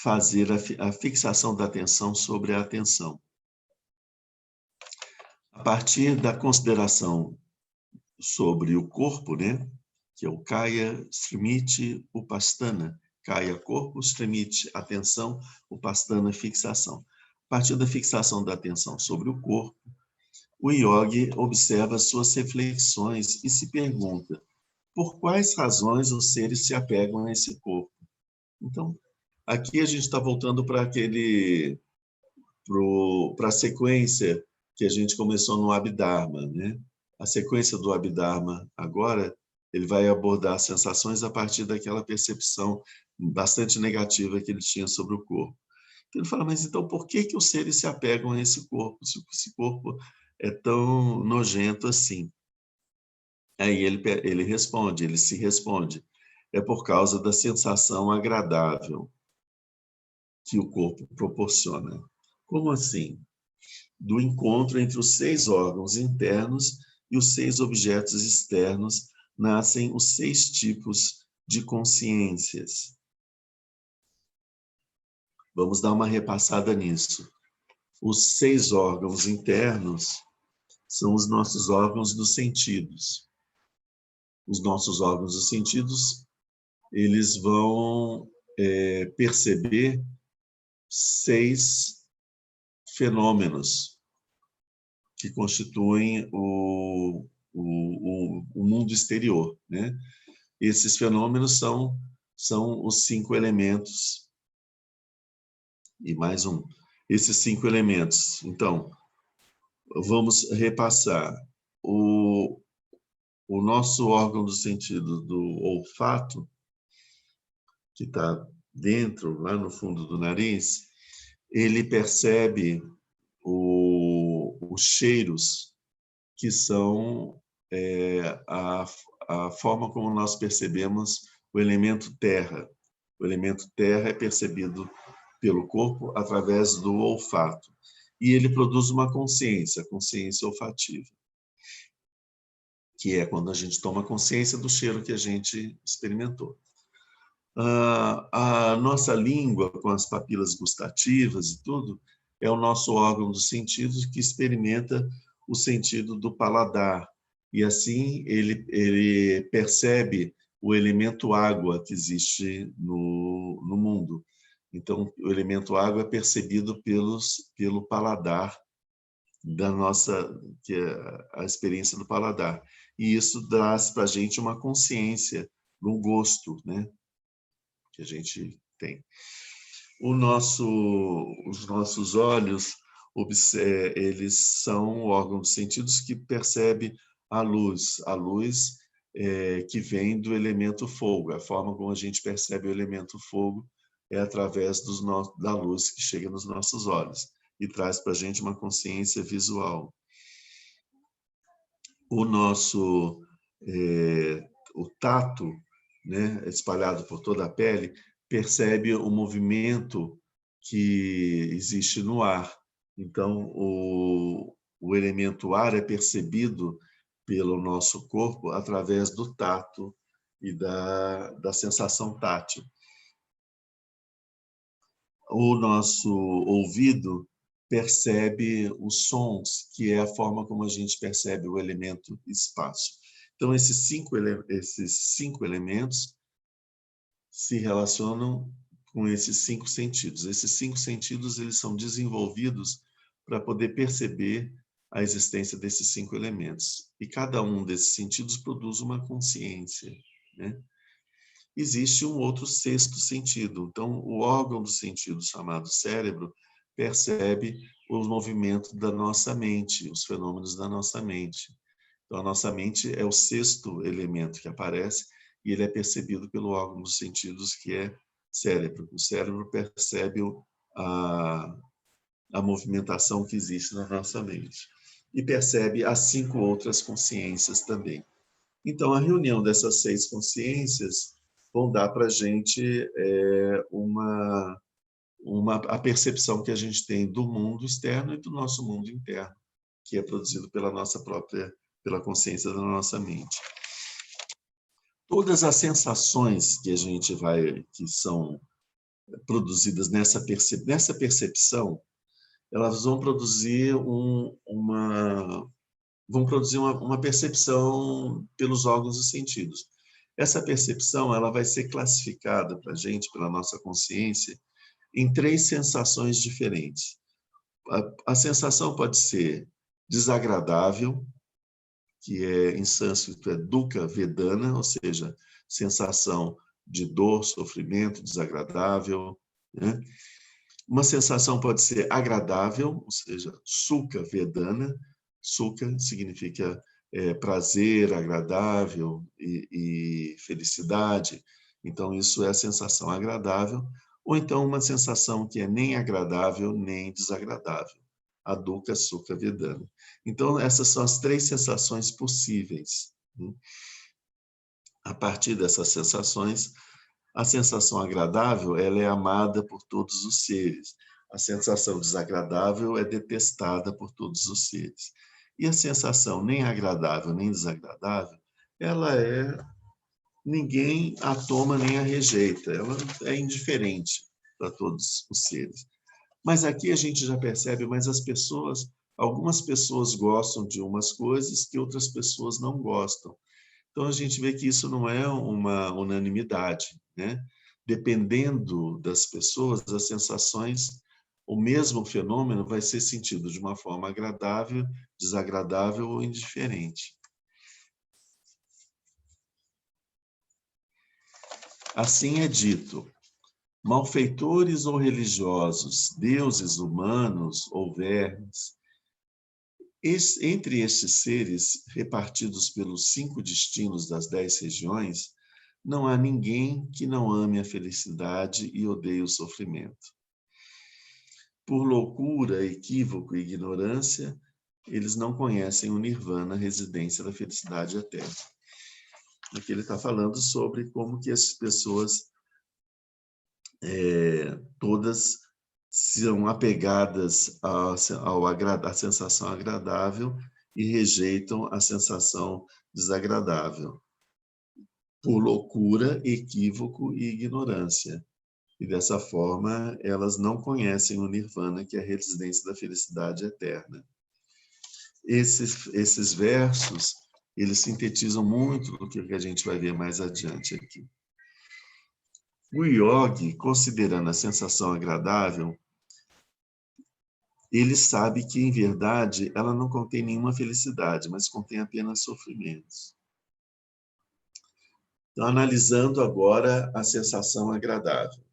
fazer a fixação da atenção sobre a atenção. A partir da consideração sobre o corpo, né? Que é o Kaya, Srimiti, Upasthana. Kaya, corpo, Srimiti, atenção, Upasthana, fixação. A partir da fixação da atenção sobre o corpo, o yogi observa suas reflexões e se pergunta por quais razões os seres se apegam a esse corpo. Então, aqui a gente está voltando para a sequência que a gente começou no Abhidharma, né? A sequência do Abhidharma agora, ele vai abordar sensações a partir daquela percepção bastante negativa que ele tinha sobre o corpo. Então, ele fala, mas então por que os seres se apegam a esse corpo, se esse corpo é tão nojento assim? Aí ele se responde, é por causa da sensação agradável que o corpo proporciona. Como assim? Do encontro entre os 6 órgãos internos e os 6 objetos externos nascem os 6 tipos de consciências. Vamos dar uma repassada nisso. Os 6 órgãos internos são os nossos órgãos dos sentidos. Os nossos órgãos dos sentidos, eles vão perceber 6 fenômenos que constituem o mundo exterior, né? Esses fenômenos são os 5 elementos e mais um. Esses 5 elementos. Então, vamos repassar. O nosso órgão do sentido do olfato, que está dentro, lá no fundo do nariz, ele percebe os cheiros, que são a forma como nós percebemos o elemento terra. O elemento terra é percebido pelo corpo através do olfato. E ele produz uma consciência, a consciência olfativa, que é quando a gente toma consciência do cheiro que a gente experimentou. A nossa língua, com as papilas gustativas e tudo, é o nosso órgão dos sentidos que experimenta o sentido do paladar. E assim ele percebe o elemento água que existe no mundo. Então, o elemento água é percebido pelo paladar da nossa, que é a experiência do paladar. E isso traz para a gente uma consciência, um gosto, né, que a gente tem. Os nossos olhos, eles são órgãos dos sentidos que percebe a luz que vem do elemento fogo. A forma como a gente percebe o elemento fogo é através da luz que chega nos nossos olhos e traz para a gente uma consciência visual. O tato, né, espalhado por toda a pele, percebe o movimento que existe no ar. Então, o elemento ar é percebido pelo nosso corpo através do tato e da sensação tátil. O nosso ouvido percebe os sons, que é a forma como a gente percebe o elemento espaço. Então, esses cinco elementos se relacionam com esses 5 sentidos. Esses 5 sentidos eles são desenvolvidos para poder perceber a existência desses 5 elementos. E cada um desses sentidos produz uma consciência, né? Existe um outro 6º sentido. Então, o órgão do sentido chamado cérebro percebe os movimentos da nossa mente, os fenômenos da nossa mente. Então, a nossa mente é o 6º elemento que aparece e ele é percebido pelo órgão dos sentidos, que é cérebro. O cérebro percebe a movimentação que existe na nossa mente e percebe as 5 outras consciências também. Então, a reunião dessas 6 consciências vão dar para a gente a percepção que a gente tem do mundo externo e do nosso mundo interno, que é produzido pela consciência da nossa mente. Todas as sensações que que são produzidas nessa percepção, elas vão produzir uma percepção pelos órgãos dos sentidos. Essa percepção ela vai ser classificada para a gente, pela nossa consciência, em 3 sensações diferentes. A sensação pode ser desagradável, que em sânscrito é dukkha vedana, ou seja, sensação de dor, sofrimento, desagradável, né? Uma sensação pode ser agradável, ou seja, sukha vedana. Sukha significa prazer, agradável e felicidade. Então, isso é a sensação agradável. Ou então, uma sensação que é nem agradável, nem desagradável. A dukkha, sukha, vedana. Então, essas são as três sensações possíveis. A partir dessas sensações, a sensação agradável, ela é amada por todos os seres. A sensação desagradável é detestada por todos os seres. E a sensação nem agradável nem desagradável, ela ninguém a toma nem a rejeita, ela é indiferente para todos os seres. Mas aqui a gente já percebe, mas algumas pessoas gostam de umas coisas que outras pessoas não gostam. Então, a gente vê que isso não é uma unanimidade, né? Dependendo das pessoas, as sensações, o mesmo fenômeno vai ser sentido de uma forma agradável, desagradável ou indiferente. Assim é dito: malfeitores ou religiosos, deuses humanos ou vermes, entre estes seres, repartidos pelos 5 destinos das 10 regiões, não há ninguém que não ame a felicidade e odeie o sofrimento. Por loucura, equívoco e ignorância, eles não conhecem o nirvana, a residência da felicidade eterna. Aqui ele está falando sobre como que essas pessoas todas são apegadas à sensação agradável e rejeitam a sensação desagradável, por loucura, equívoco e ignorância. E dessa forma, elas não conhecem o nirvana, que é a residência da felicidade eterna. Esses versos, eles sintetizam muito do que a gente vai ver mais adiante aqui. O yogi, considerando a sensação agradável, ele sabe que, em verdade, ela não contém nenhuma felicidade, mas contém apenas sofrimentos. Então, analisando agora a sensação agradável.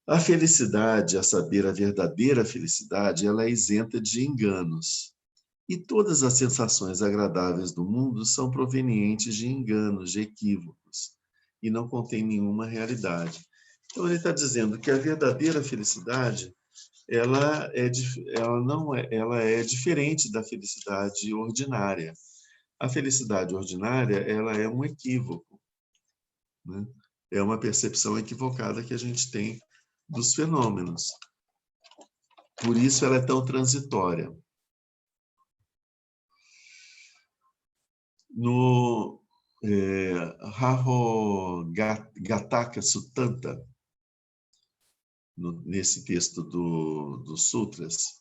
A felicidade, a saber, a verdadeira felicidade, ela é isenta de enganos. E todas as sensações agradáveis do mundo são provenientes de enganos, de equívocos, e não contêm nenhuma realidade. Então, ele está dizendo que a verdadeira felicidade ela é diferente da felicidade ordinária. A felicidade ordinária, ela é um equívoco, né? É uma percepção equivocada que a gente tem dos fenômenos. Por isso ela é tão transitória. No Rahogataka Sutanta, nesse texto dos Sutras,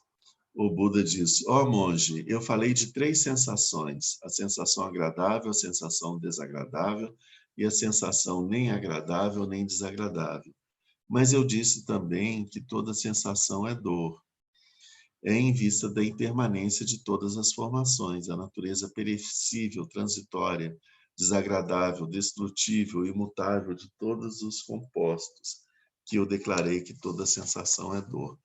o Buda diz: ó monge, eu falei de 3 sensações, a sensação agradável, a sensação desagradável e a sensação nem agradável nem desagradável. Mas eu disse também que toda sensação é dor. É em vista da impermanência de todas as formações, a natureza perecível, transitória, desagradável, destrutível, imutável de todos os compostos, que eu declarei que toda sensação é dor.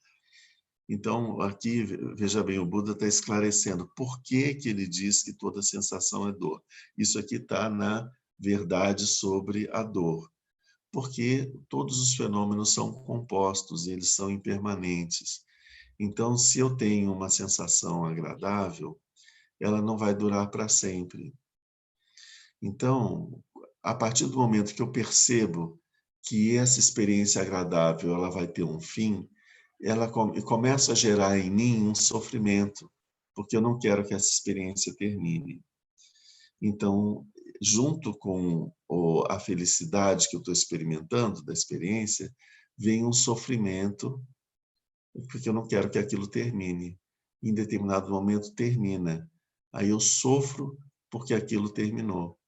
Então, aqui, veja bem, o Buda está esclarecendo por que ele diz que toda sensação é dor. Isso aqui está na verdade sobre a dor. Porque todos os fenômenos são compostos, eles são impermanentes. Então, se eu tenho uma sensação agradável, ela não vai durar para sempre. Então, a partir do momento que eu percebo que essa experiência agradável ela vai ter um fim, ela começa a gerar em mim um sofrimento, porque eu não quero que essa experiência termine. Então, junto com a felicidade que eu estou experimentando da experiência, vem um sofrimento, porque eu não quero que aquilo termine. Em determinado momento termina. Aí eu sofro porque aquilo terminou.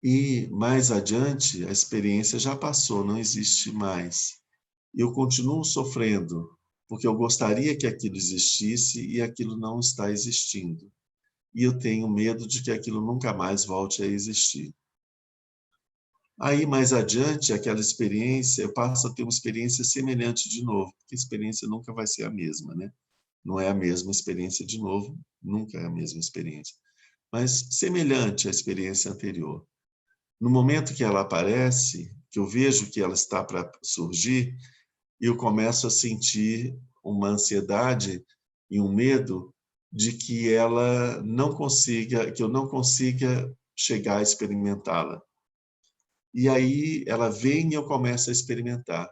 E mais adiante, a experiência já passou, não existe mais. Eu continuo sofrendo porque eu gostaria que aquilo existisse e aquilo não está existindo. E eu tenho medo de que aquilo nunca mais volte a existir. Aí, mais adiante, aquela experiência, eu passo a ter uma experiência semelhante de novo, porque a experiência nunca vai ser a mesma, né? Não é a mesma experiência de novo, nunca é a mesma experiência, mas semelhante à experiência anterior. No momento que ela aparece, que eu vejo que ela está para surgir, eu começo a sentir uma ansiedade e um medo de que ela não consiga, que eu não consiga chegar a experimentá-la. E aí ela vem e eu começo a experimentar.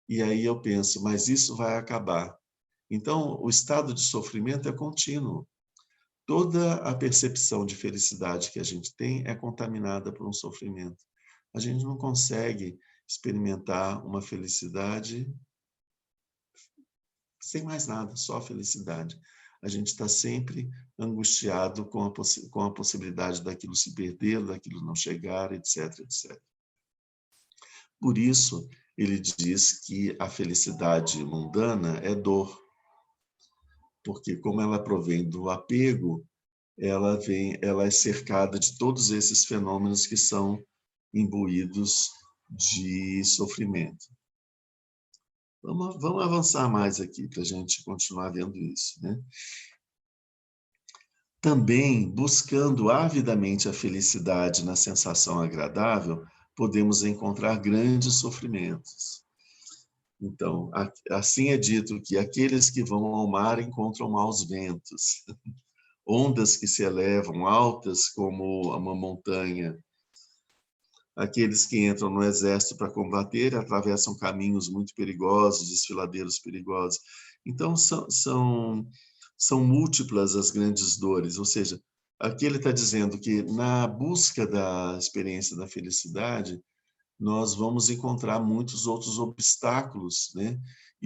E aí eu penso, mas isso vai acabar. Então, o estado de sofrimento é contínuo. Toda a percepção de felicidade que a gente tem é contaminada por um sofrimento. A gente não consegue experimentar uma felicidade sem mais nada, só felicidade. A gente está sempre angustiado com a possibilidade daquilo se perder, daquilo não chegar, etc, etc. Por isso, ele diz que a felicidade mundana é dor, porque como ela provém do apego, ela é cercada de todos esses fenômenos que são imbuídos de sofrimento. Vamos avançar mais aqui para a gente continuar vendo isso, né? Também, buscando avidamente a felicidade na sensação agradável, podemos encontrar grandes sofrimentos. Então, assim é dito que aqueles que vão ao mar encontram maus ventos, ondas que se elevam altas como uma montanha. Aqueles que entram no exército para combater atravessam caminhos muito perigosos, desfiladeiros perigosos. Então, são múltiplas as grandes dores, ou seja, aqui ele está dizendo que na busca da experiência da felicidade, nós vamos encontrar muitos outros obstáculos, né?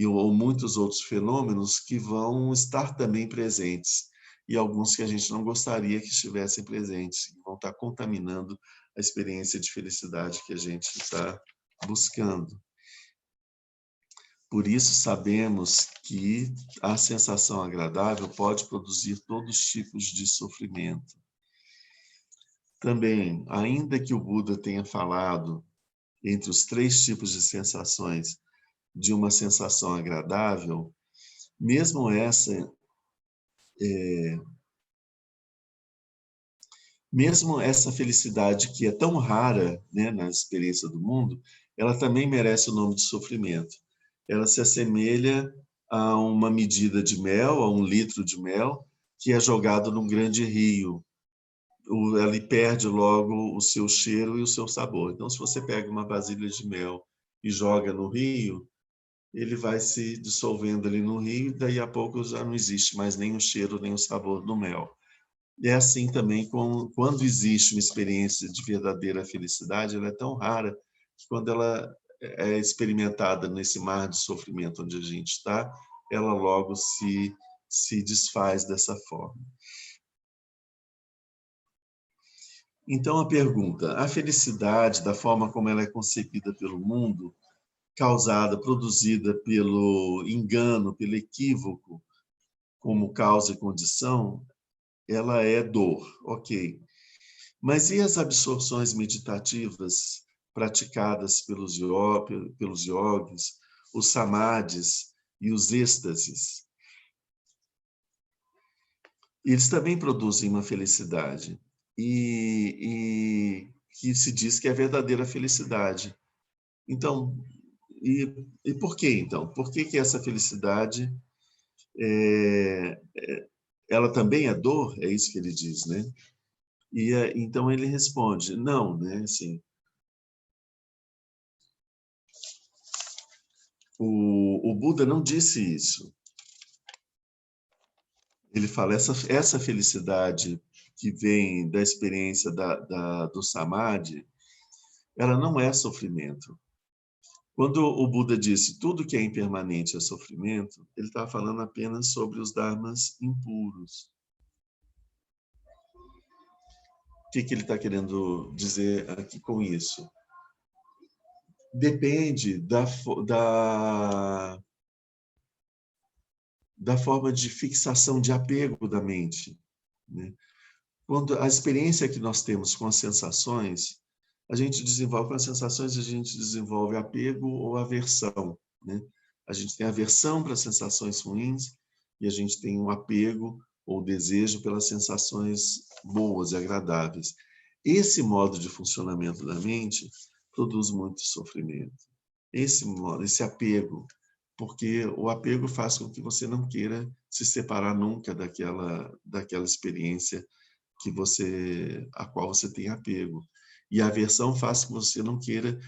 Ou muitos outros fenômenos que vão estar também presentes, e alguns que a gente não gostaria que estivessem presentes, que vão estar contaminando a experiência de felicidade que a gente está buscando. Por isso, sabemos que a sensação agradável pode produzir todos os tipos de sofrimento. Também, ainda que o Buda tenha falado entre os 3 tipos de sensações de uma sensação agradável, mesmo essa, mesmo essa felicidade que é tão rara, né, na experiência do mundo, ela também merece o nome de sofrimento. Ela se assemelha a uma medida de mel, a 1 litro de mel, que é jogado num grande rio. Ela perde logo o seu cheiro e o seu sabor. Então, se você pega uma vasilha de mel e joga no rio, ele vai se dissolvendo ali no rio, e daí a pouco já não existe mais nem o cheiro, nem o sabor do mel. E é assim também quando existe uma experiência de verdadeira felicidade, ela é tão rara que quando ela é experimentada nesse mar de sofrimento onde a gente está, ela logo se desfaz dessa forma. Então a pergunta, a felicidade, da forma como ela é concebida pelo mundo, causada, produzida pelo engano, pelo equívoco, como causa e condição, ela é dor, ok. Mas e as absorções meditativas praticadas pelos yogis, os samadhis e os êxtases? Eles também produzem uma felicidade, e que se diz que é a verdadeira felicidade. Então, e por quê, então? Por que essa felicidade ela também é dor? É isso que ele diz, né? E então ele responde, não, né? Assim, o Buda não disse isso. Ele fala, essa felicidade que vem da experiência do Samadhi, ela não é sofrimento. Quando o Buda disse tudo que é impermanente é sofrimento, ele está falando apenas sobre os dharmas impuros. O que ele está querendo dizer aqui com isso? Depende da forma de fixação, de apego da mente, né? Quando a experiência que nós temos com as sensações, a gente desenvolve com as sensações, a gente desenvolve apego ou aversão, né? A gente tem aversão para as sensações ruins e a gente tem um apego ou desejo pelas sensações boas e agradáveis. Esse modo de funcionamento da mente produz muito sofrimento. Esse apego, porque o apego faz com que você não queira se separar nunca daquela experiência a qual você tem apego. E a aversão faz com que você não queira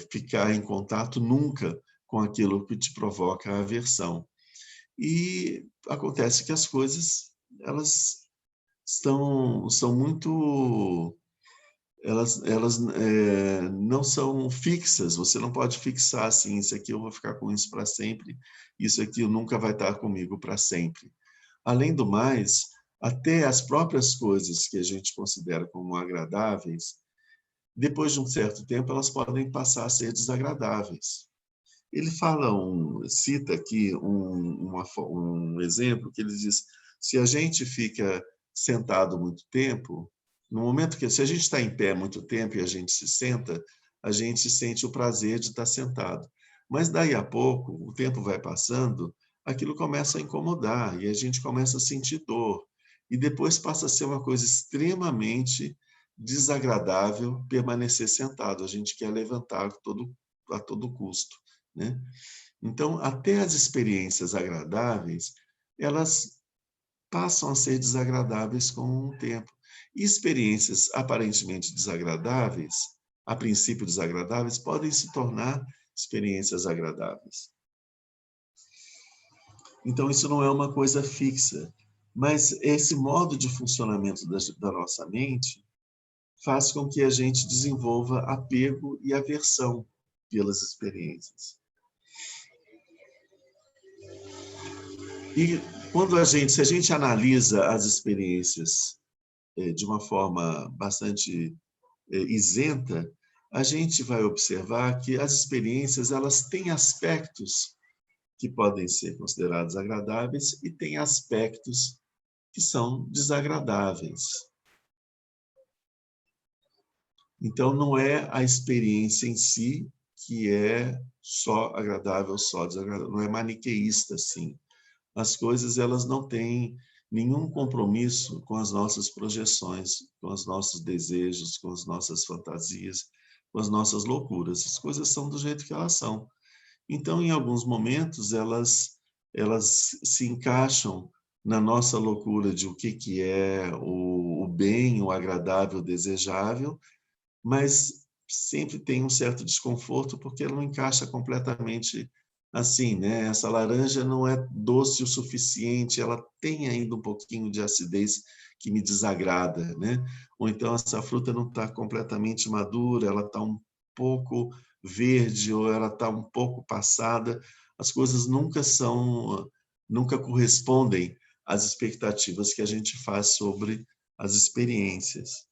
ficar em contato nunca com aquilo que te provoca a aversão. E acontece que as coisas, elas são muito... Elas não são fixas, você não pode fixar assim, isso aqui eu vou ficar com isso para sempre, isso aqui nunca vai estar comigo para sempre. Além do mais, até as próprias coisas que a gente considera como agradáveis, depois de um certo tempo, elas podem passar a ser desagradáveis. Ele cita aqui um exemplo que ele diz: se a gente fica sentado muito tempo, no momento se a gente está em pé muito tempo e a gente se senta, a gente sente o prazer de estar sentado. Mas daí a pouco, o tempo vai passando, aquilo começa a incomodar e a gente começa a sentir dor. E depois passa a ser uma coisa extremamente desagradável permanecer sentado. A gente quer levantar a todo custo, né? Então, até as experiências agradáveis, elas passam a ser desagradáveis com o tempo. E experiências aparentemente desagradáveis, a princípio desagradáveis, podem se tornar experiências agradáveis. Então, isso não é uma coisa fixa, mas esse modo de funcionamento da nossa mente faz com que a gente desenvolva apego e aversão pelas experiências. E se a gente analisa as experiências de uma forma bastante isenta, a gente vai observar que as experiências elas têm aspectos que podem ser considerados agradáveis e têm aspectos que são desagradáveis. Então, não é a experiência em si que é só agradável, só desagradável. Não é maniqueísta, assim. As coisas elas não têm nenhum compromisso com as nossas projeções, com os nossos desejos, com as nossas fantasias, com as nossas loucuras. As coisas são do jeito que elas são. Então, em alguns momentos, elas se encaixam na nossa loucura de o que é o bem, o agradável, o desejável, mas sempre tem um certo desconforto porque ela não encaixa completamente assim, né? Essa laranja não é doce o suficiente, ela tem ainda um pouquinho de acidez que me desagrada, né? Ou então essa fruta não está completamente madura, ela está um pouco verde ou ela está um pouco passada. As coisas nunca correspondem às expectativas que a gente faz sobre as experiências.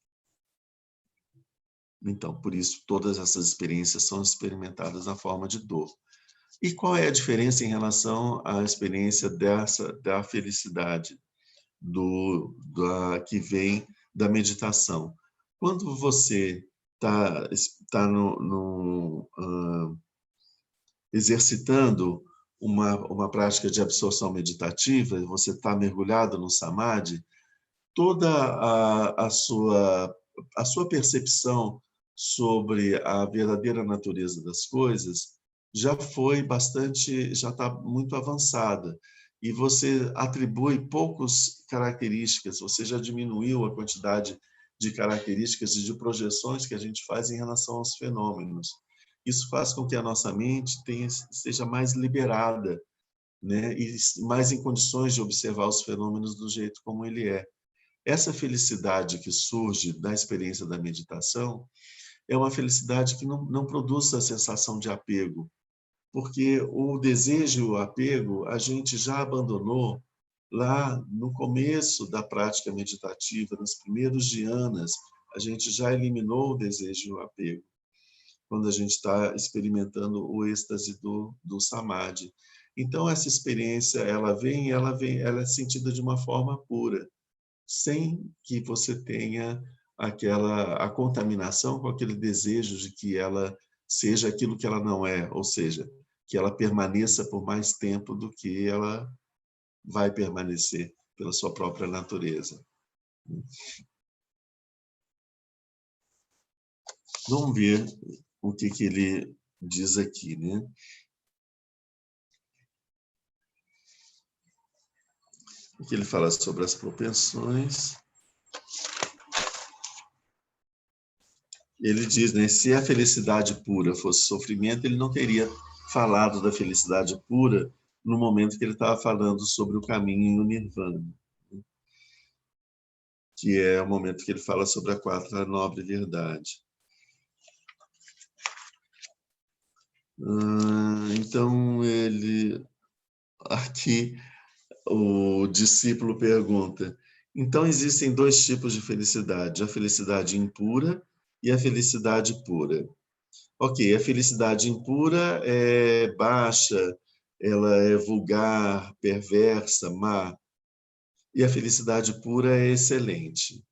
Então, por isso, todas essas experiências são experimentadas na forma de dor. E qual é a diferença em relação à experiência da felicidade que vem da meditação? Quando você está exercitando uma prática de absorção meditativa, você está mergulhado no samadhi, toda a sua percepção sobre a verdadeira natureza das coisas já está muito avançada. E você atribui poucas características, você já diminuiu a quantidade de características e de projeções que a gente faz em relação aos fenômenos. Isso faz com que a nossa mente seja mais liberada, né? E mais em condições de observar os fenômenos do jeito como ele é. Essa felicidade que surge da experiência da meditação é uma felicidade que não produz a sensação de apego, porque o desejo e o apego a gente já abandonou lá no começo da prática meditativa, nos primeiros dhyanas, a gente já eliminou o desejo e o apego, quando a gente está experimentando o êxtase do samadhi. Então, essa experiência, ela é sentida de uma forma pura, sem que você tenha a contaminação com aquele desejo de que ela seja aquilo que ela não é, ou seja, que ela permaneça por mais tempo do que ela vai permanecer pela sua própria natureza. Vamos ver o que ele diz aqui, né? O que ele fala sobre as propensões. Ele diz, né, se a felicidade pura fosse sofrimento, ele não teria falado da felicidade pura no momento que ele estava falando sobre o caminho e o nirvana, que é o momento que ele fala sobre a quarta nobre verdade. Então, aqui, o discípulo pergunta, então existem dois tipos de felicidade, a felicidade impura e a felicidade pura. Ok, a felicidade impura é baixa, ela é vulgar, perversa, má, e a felicidade pura é excelente.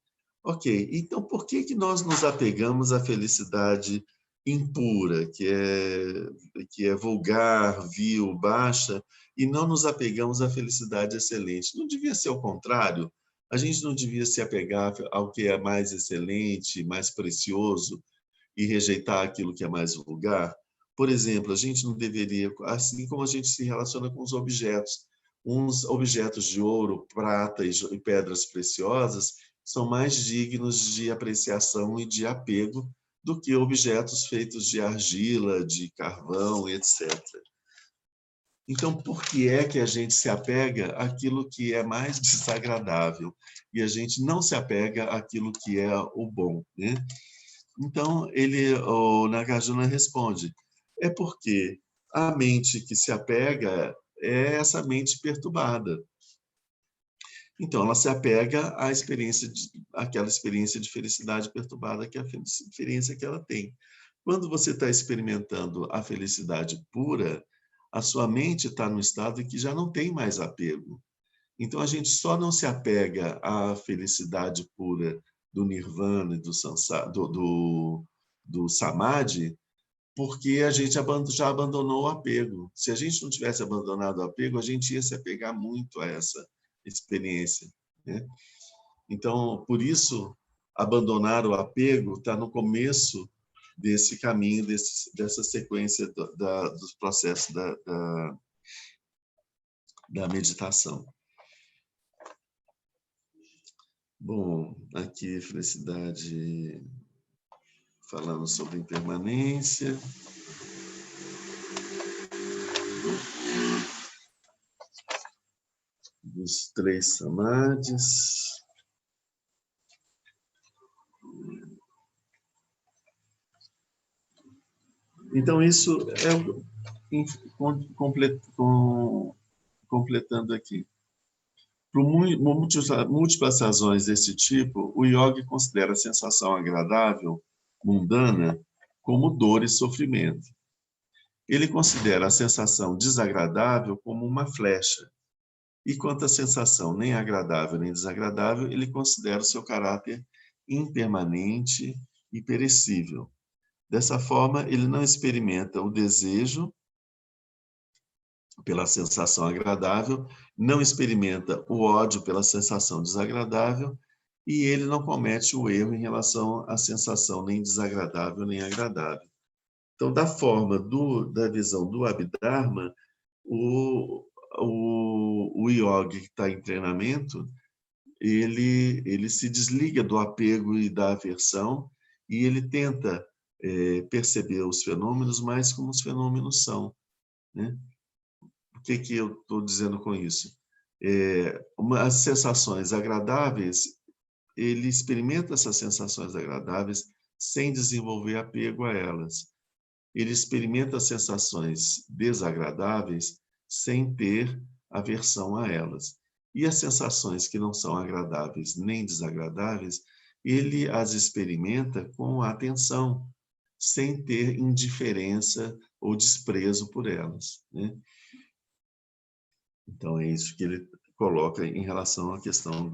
Ok, então por que nós nos apegamos à felicidade impura, que é vulgar, vil, baixa, e não nos apegamos à felicidade excelente? Não devia ser o contrário? A gente não devia se apegar ao que é mais excelente, mais precioso, e rejeitar aquilo que é mais vulgar? Por exemplo, a gente não deveria, assim como a gente se relaciona com os objetos, uns objetos de ouro, prata e pedras preciosas são mais dignos de apreciação e de apego do que objetos feitos de argila, de carvão, etc. Então, por que é que a gente se apega àquilo que é mais desagradável e a gente não se apega àquilo que é o bom, né? Então, o Nagarjuna responde, é porque a mente que se apega é essa mente perturbada. Então, ela se apega àquela experiência de felicidade perturbada, que é a experiência que ela tem. Quando você está experimentando a felicidade pura, a sua mente está no estado em que já não tem mais apego. Então, a gente só não se apega à felicidade pura do nirvana e do samadhi, porque a gente já abandonou o apego. Se a gente não tivesse abandonado o apego, a gente ia se apegar muito a essa experiência, né? Então, por isso, abandonar o apego está no começo desse caminho, dessa sequência dos processos da meditação. Bom, aqui felicidade, falando sobre impermanência. Dos três samadhis. Então, isso é completando aqui. Por múltiplas razões desse tipo, o yogi considera a sensação agradável, mundana, como dor e sofrimento. Ele considera a sensação desagradável como uma flecha. E quanto à sensação nem agradável nem desagradável, ele considera o seu caráter impermanente e perecível. Dessa forma, ele não experimenta o desejo pela sensação agradável, não experimenta o ódio pela sensação desagradável e ele não comete o erro em relação à sensação nem desagradável nem agradável. Então, da visão do Abhidharma, o yogi que está em treinamento, ele se desliga do apego e da aversão e ele tenta perceber os fenômenos mais como os fenômenos são, né? O que eu estou dizendo com isso? As sensações agradáveis, ele experimenta essas sensações agradáveis sem desenvolver apego a elas. Ele experimenta as sensações desagradáveis sem ter aversão a elas. E as sensações que não são agradáveis nem desagradáveis, ele as experimenta com atenção, sem ter indiferença ou desprezo por elas, né? Então, é isso que ele coloca em relação à questão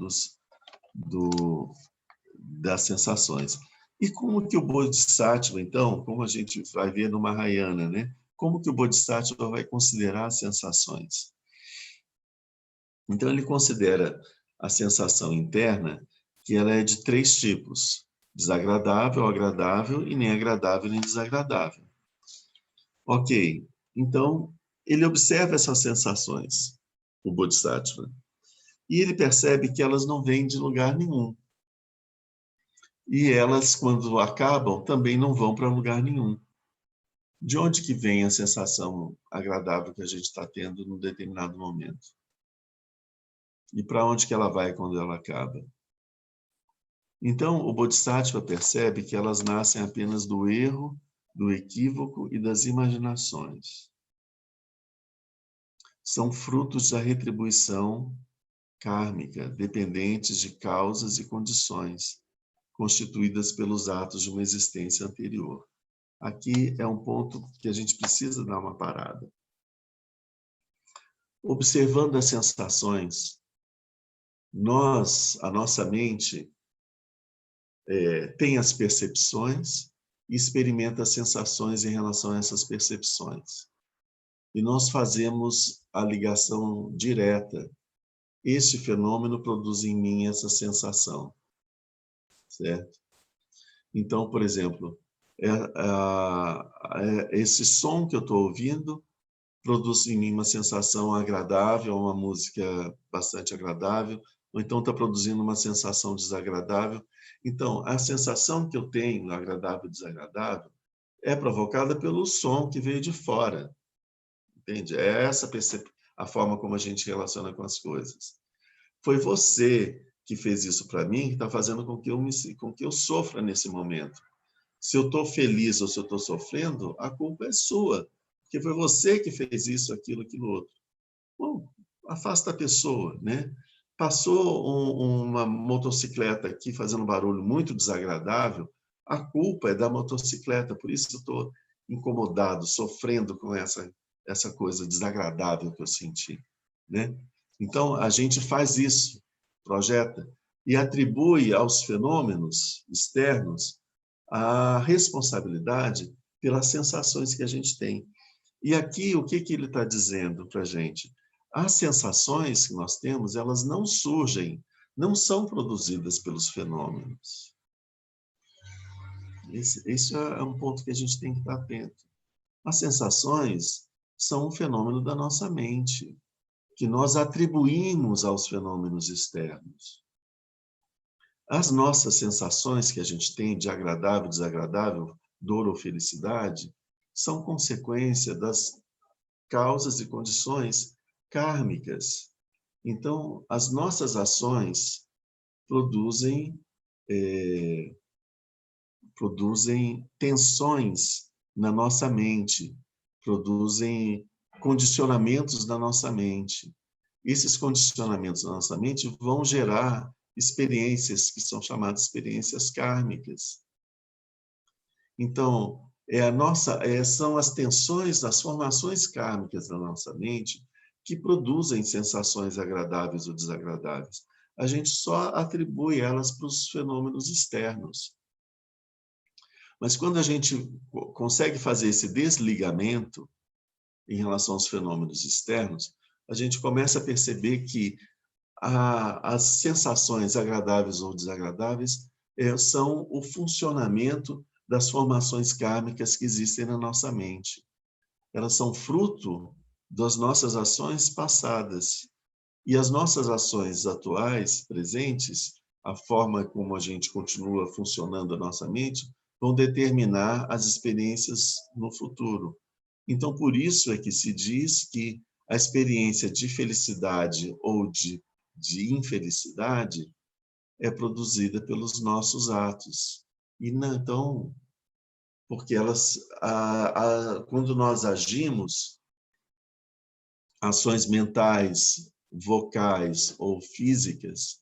das sensações. E como que o Bodhisattva, então, como a gente vai ver no Mahayana, né? Como que o Bodhisattva vai considerar as sensações? Então, ele considera a sensação interna que ela é de 3 tipos: desagradável, agradável e nem agradável nem desagradável. Ok, então ele observa essas sensações, o Bodhisattva, e ele percebe que elas não vêm de lugar nenhum. E elas, quando acabam, também não vão para lugar nenhum. De onde que vem a sensação agradável que a gente está tendo num determinado momento? E para onde que ela vai quando ela acaba? Então, o Bodhisattva percebe que elas nascem apenas do erro, do equívoco e das imaginações. São frutos da retribuição kármica, dependentes de causas e condições, constituídas pelos atos de uma existência anterior. Aqui é um ponto que a gente precisa dar uma parada. Observando as sensações, a nossa mente tem as percepções e experimenta as sensações em relação a essas percepções. E nós fazemos a ligação direta. Este fenômeno produz em mim essa sensação, certo? Então, por exemplo, esse som que eu estou ouvindo produz em mim uma sensação agradável, uma música bastante agradável, ou então está produzindo uma sensação desagradável. Então, a sensação que eu tenho, agradável e desagradável, é provocada pelo som que veio de fora, entende? É essa a forma como a gente relaciona com as coisas. Foi você que fez isso para mim, que está fazendo com que eu sofra nesse momento. Se eu estou feliz ou se eu estou sofrendo, a culpa é sua, porque foi você que fez isso, aquilo outro. Bom, afasta a pessoa, né? Passou uma motocicleta aqui fazendo um barulho muito desagradável, a culpa é da motocicleta, por isso eu estou incomodado, sofrendo com essa coisa desagradável que eu senti, né? Então, a gente faz isso, projeta, e atribui aos fenômenos externos a responsabilidade pelas sensações que a gente tem. E aqui, o que ele está dizendo para a gente? As sensações que nós temos, elas não surgem, não são produzidas pelos fenômenos. Esse é um ponto que a gente tem que estar atento. As sensações são um fenômeno da nossa mente, que nós atribuímos aos fenômenos externos. As nossas sensações que a gente tem de agradável, desagradável, dor ou felicidade, são consequência das causas e condições kármicas. Então, as nossas ações produzem tensões na nossa mente, produzem condicionamentos na nossa mente. Esses condicionamentos na nossa mente vão gerar experiências que são chamadas experiências kármicas. Então, são as tensões, as formações kármicas da nossa mente que produzem sensações agradáveis ou desagradáveis. A gente só atribui elas para os fenômenos externos. Mas quando a gente consegue fazer esse desligamento em relação aos fenômenos externos, a gente começa a perceber que as sensações agradáveis ou desagradáveis são o funcionamento das formações kármicas que existem na nossa mente. Elas são fruto das nossas ações passadas. E as nossas ações atuais, presentes, a forma como a gente continua funcionando a nossa mente, vão determinar as experiências no futuro. Então, por isso é que se diz que a experiência de felicidade ou de infelicidade é produzida pelos nossos atos. E não, então, porque quando nós agimos, ações mentais, vocais ou físicas,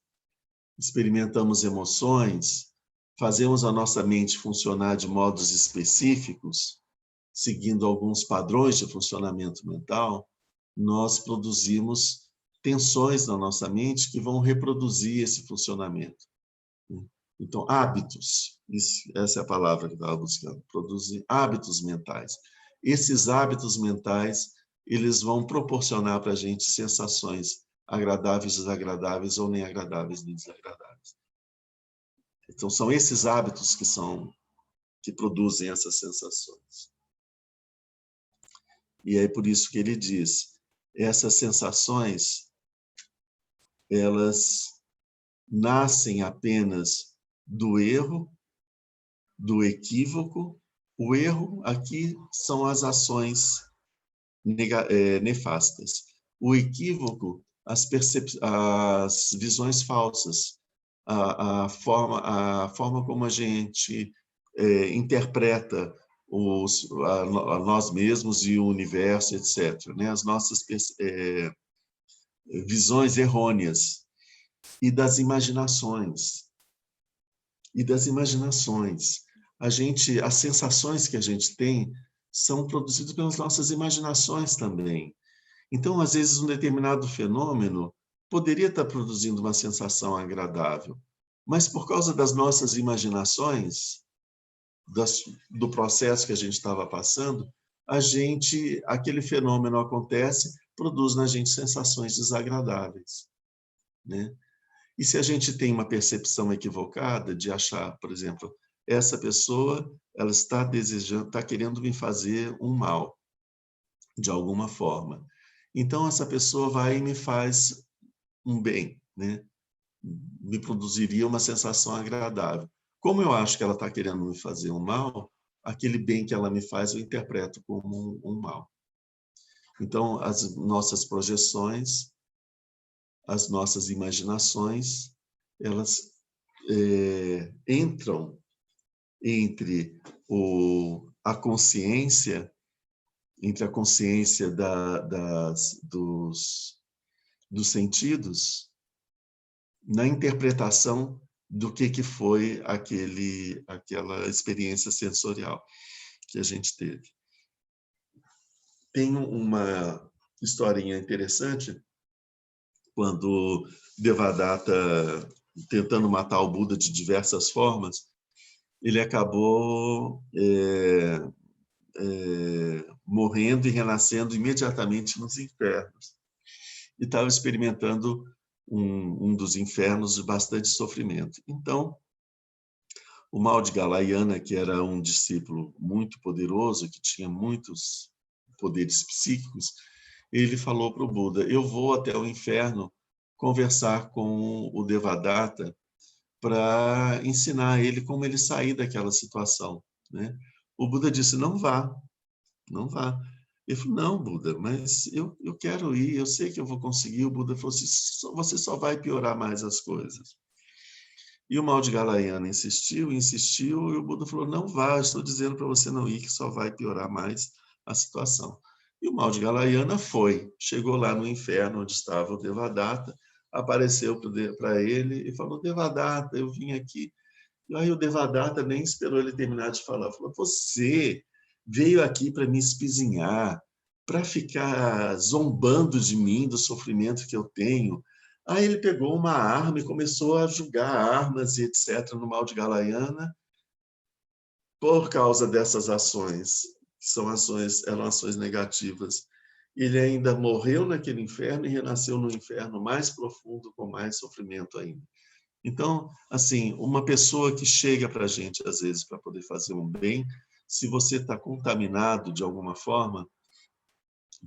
experimentamos emoções, fazemos a nossa mente funcionar de modos específicos, seguindo alguns padrões de funcionamento mental, nós produzimos tensões na nossa mente que vão reproduzir esse funcionamento. Então, hábitos, essa é a palavra que eu estava buscando, produzir hábitos mentais. Esses hábitos mentais, eles vão proporcionar para a gente sensações agradáveis, desagradáveis, ou nem agradáveis, nem desagradáveis. Então, são esses hábitos que produzem essas sensações. E é por isso que ele diz, essas sensações, elas nascem apenas do erro, do equívoco. O erro aqui são as ações nefastas. O equívoco, as visões falsas, a forma como a gente interpreta a nós mesmos e o universo, etc. Né? As nossas visões errôneas e das imaginações. As sensações que a gente tem são produzidas pelas nossas imaginações também. Então, às vezes, um determinado fenômeno poderia estar produzindo uma sensação agradável, mas por causa das nossas imaginações, do processo que a gente estava passando, aquele fenômeno acontece, produz na gente sensações desagradáveis, né? E se a gente tem uma percepção equivocada de achar, por exemplo, essa pessoa, ela está querendo me fazer um mal, de alguma forma. Então, essa pessoa vai e me faz um bem, né? Me produziria uma sensação agradável. Como eu acho que ela está querendo me fazer um mal, aquele bem que ela me faz eu interpreto como um mal. Então, as nossas projeções, as nossas imaginações, elas entram entre a consciência, dos sentidos, na interpretação do que foi aquela experiência sensorial que a gente teve. Tem uma historinha interessante, quando Devadatta, tentando matar o Buda de diversas formas, ele acabou morrendo e renascendo imediatamente nos infernos. E estava experimentando um dos infernos de bastante sofrimento. Então, o Maudgalayana, que era um discípulo muito poderoso, que tinha muitos poderes psíquicos, ele falou para o Buda, eu vou até o inferno conversar com o Devadatta para ensinar ele como ele sair daquela situação, né? O Buda disse, não vá, não vá. Ele falou, não, Buda, mas eu quero ir, eu sei que eu vou conseguir. O Buda falou assim, você só vai piorar mais as coisas. E o Maudgalayana insistiu, e o Buda falou, não vá, eu estou dizendo para você não ir, que só vai piorar mais a situação. E o Maudgalayana foi, chegou lá no inferno onde estava o Devadatta, apareceu para ele e falou, Devadatta, eu vim aqui. E aí o Devadatta nem esperou ele terminar de falar, falou, você veio aqui para me espizinhar, para ficar zombando de mim, do sofrimento que eu tenho. Aí ele pegou uma arma e começou a jogar armas e etc. no Maudgalayana por causa dessas ações, que eram ações negativas. Ele ainda morreu naquele inferno e renasceu no inferno mais profundo, com mais sofrimento ainda. Então, assim, uma pessoa que chega para a gente, às vezes, para poder fazer um bem, se você está contaminado de alguma forma,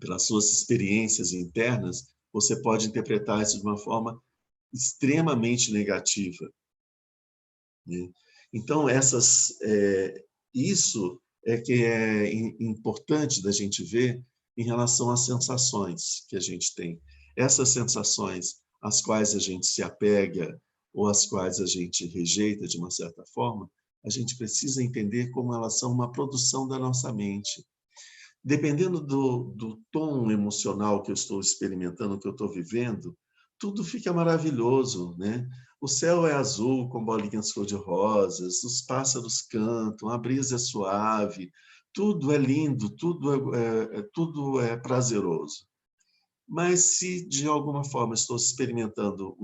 pelas suas experiências internas, você pode interpretar isso de uma forma extremamente negativa, né? Então, isso é que é importante da gente ver em relação às sensações que a gente tem. Essas sensações às quais a gente se apega ou às quais a gente rejeita de uma certa forma, a gente precisa entender como elas são uma produção da nossa mente. Dependendo do tom emocional que eu estou experimentando, que eu estou vivendo, tudo fica maravilhoso, né? O céu é azul com bolinhas cor-de-rosas, os pássaros cantam, a brisa é suave, tudo é lindo, tudo é prazeroso. Mas se de alguma forma estou experimentando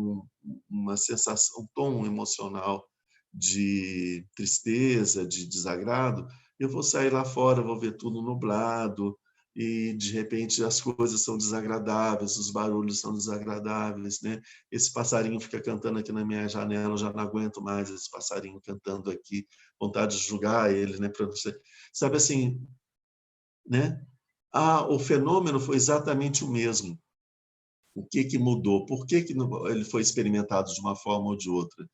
uma sensação, um tom emocional de tristeza, de desagrado, eu vou sair lá fora, vou ver tudo nublado e de repente as coisas são desagradáveis, os barulhos são desagradáveis, né? Esse passarinho fica cantando aqui na minha janela, eu já não aguento mais esse passarinho cantando aqui, vontade de julgar ele, né? Para você, sabe assim, né? O fenômeno foi exatamente o mesmo. O que mudou? Por que ele foi experimentado de uma forma ou de outra?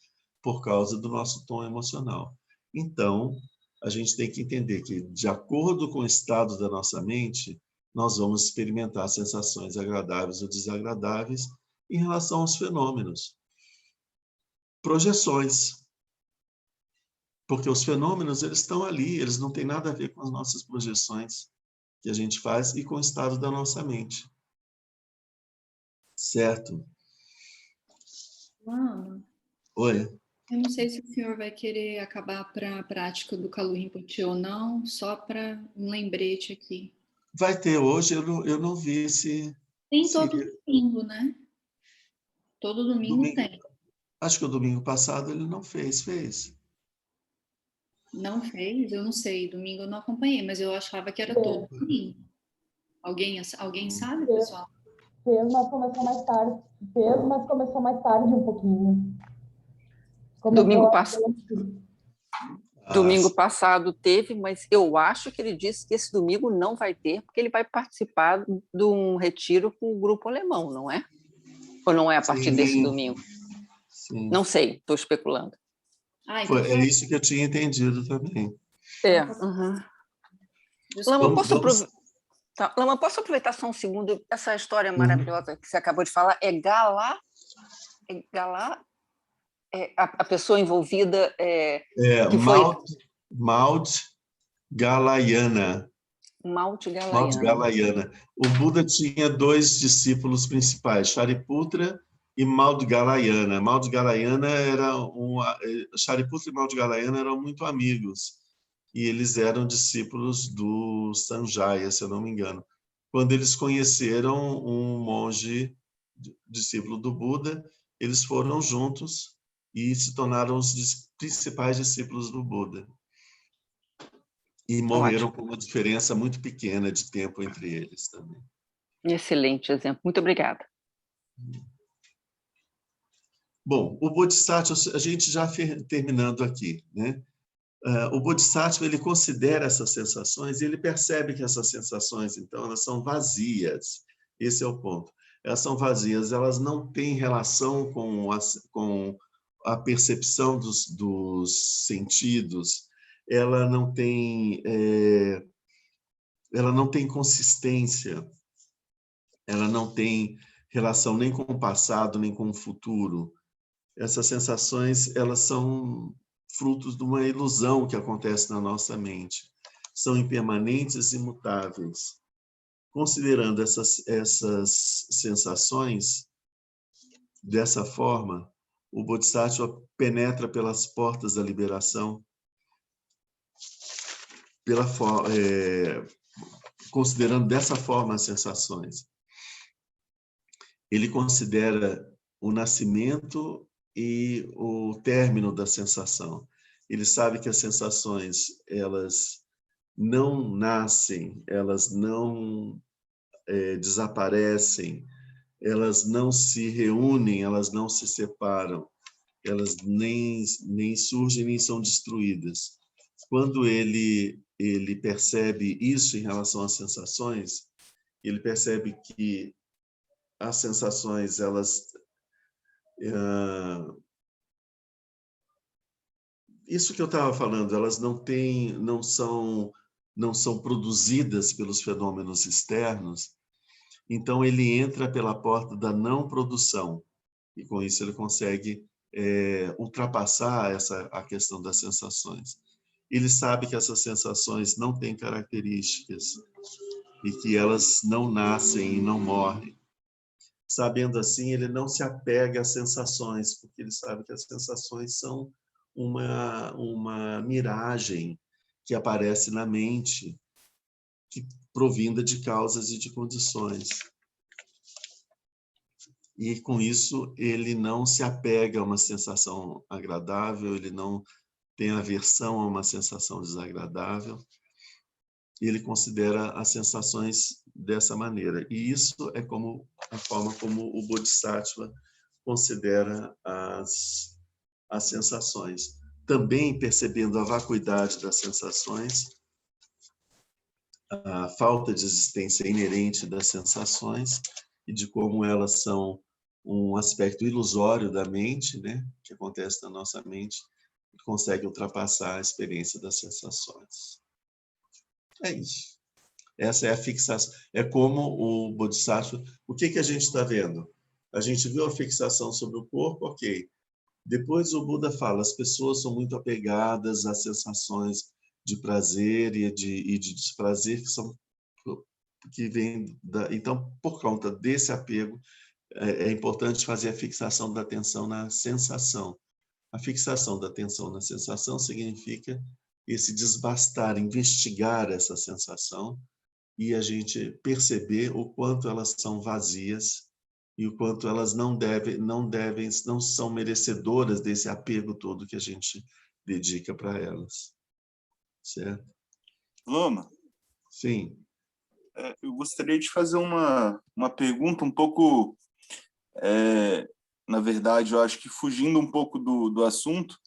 Por causa do nosso tom emocional. Então, a gente tem que entender que, de acordo com o estado da nossa mente, nós vamos experimentar sensações agradáveis ou desagradáveis em relação aos fenômenos. Projeções. Porque os fenômenos, eles estão ali, eles não têm nada a ver com as nossas projeções que a gente faz e com o estado da nossa mente. Certo? Mano, Oi? eu não sei se o senhor vai querer acabar para a prática do Kalu Rinpoche ou não, só para um lembrete aqui. Vai ter hoje, eu não vi se... Tem se todo domingo, né? Todo domingo domingo, tem. acho que o domingo passado ele não fez, fez. Não fez? Eu não sei. Domingo eu não acompanhei, mas eu achava que era todo domingo. Alguém sabe, pessoal? Fez, mas começou mais tarde. Fez, mas começou mais tarde um pouquinho. Domingo passado teve, mas eu acho que ele disse que esse domingo não vai ter, porque ele vai participar de um retiro com o grupo alemão, não é? Ou não é a partir desse domingo? Sim. Não sei, estou especulando. Então é isso que eu tinha entendido também. Uhum. Lama, posso aproveitar só um segundo? Essa história maravilhosa que você acabou de falar é a pessoa envolvida que Maud Galayana. Maud Galayana. O Buda tinha 2 discípulos principais, Shariputra e Maud Galayana. Maud Galayana Shariputra e Maud Galayana eram muito amigos e eles eram discípulos do Sanjaya, se eu não me engano. Quando eles conheceram um monge discípulo do Buda, eles foram juntos e se tornaram os principais discípulos do Buda. E morreram com uma diferença muito pequena de tempo entre eles também. Excelente exemplo. Muito obrigada. Bom, o Bodhisattva, a gente já terminando aqui, né? O Bodhisattva, ele considera essas sensações e ele percebe que essas sensações, então, elas são vazias. Esse é o ponto. Elas são vazias, elas não têm relação com a percepção dos sentidos, ela não tem consistência, ela não tem relação nem com o passado, nem com o futuro. Essas sensações, elas são frutos de uma ilusão que acontece na nossa mente. São impermanentes e imutáveis. Considerando essas sensações dessa forma, o Bodhisattva penetra pelas portas da liberação, considerando dessa forma as sensações. Ele considera o nascimento e o término da sensação. Ele sabe que as sensações, elas não nascem, elas não desaparecem, elas não se reúnem, elas não se separam, elas nem surgem nem são destruídas. Quando ele percebe isso em relação às sensações, ele percebe que as sensações, elas isso que eu estava falando, elas não são produzidas pelos fenômenos externos. Então ele entra pela porta da não produção e com isso ele consegue ultrapassar a questão das sensações. Ele sabe que essas sensações não têm características e que elas não nascem e não morrem. Sabendo assim, ele não se apega às sensações, porque ele sabe que as sensações são uma miragem que aparece na mente, que provinda de causas e de condições. e com isso ele não se apega a uma sensação agradável, ele não tem aversão a uma sensação desagradável, e ele considera as sensações dessa maneira. E isso é como a forma como o Bodhisattva considera as sensações. Também percebendo a vacuidade das sensações, a falta de existência inerente das sensações e de como elas são um aspecto ilusório da mente, né, que acontece na nossa mente, que consegue ultrapassar a experiência das sensações. É isso. Essa é a fixação. É como o Bodhisattva... O que a gente está vendo? A gente viu a fixação sobre o corpo, ok. Depois o Buda fala, as pessoas são muito apegadas às sensações de prazer e de desprazer que vem da... Então, por conta desse apego, é importante fazer a fixação da atenção na sensação. A fixação da atenção na sensação significa esse desbastar, investigar essa sensação e a gente perceber o quanto elas são vazias e o quanto elas não são merecedoras desse apego todo que a gente dedica para elas. Certo? Lama, Sim. eu gostaria de fazer uma pergunta um pouco, na verdade, eu acho que fugindo um pouco do assunto,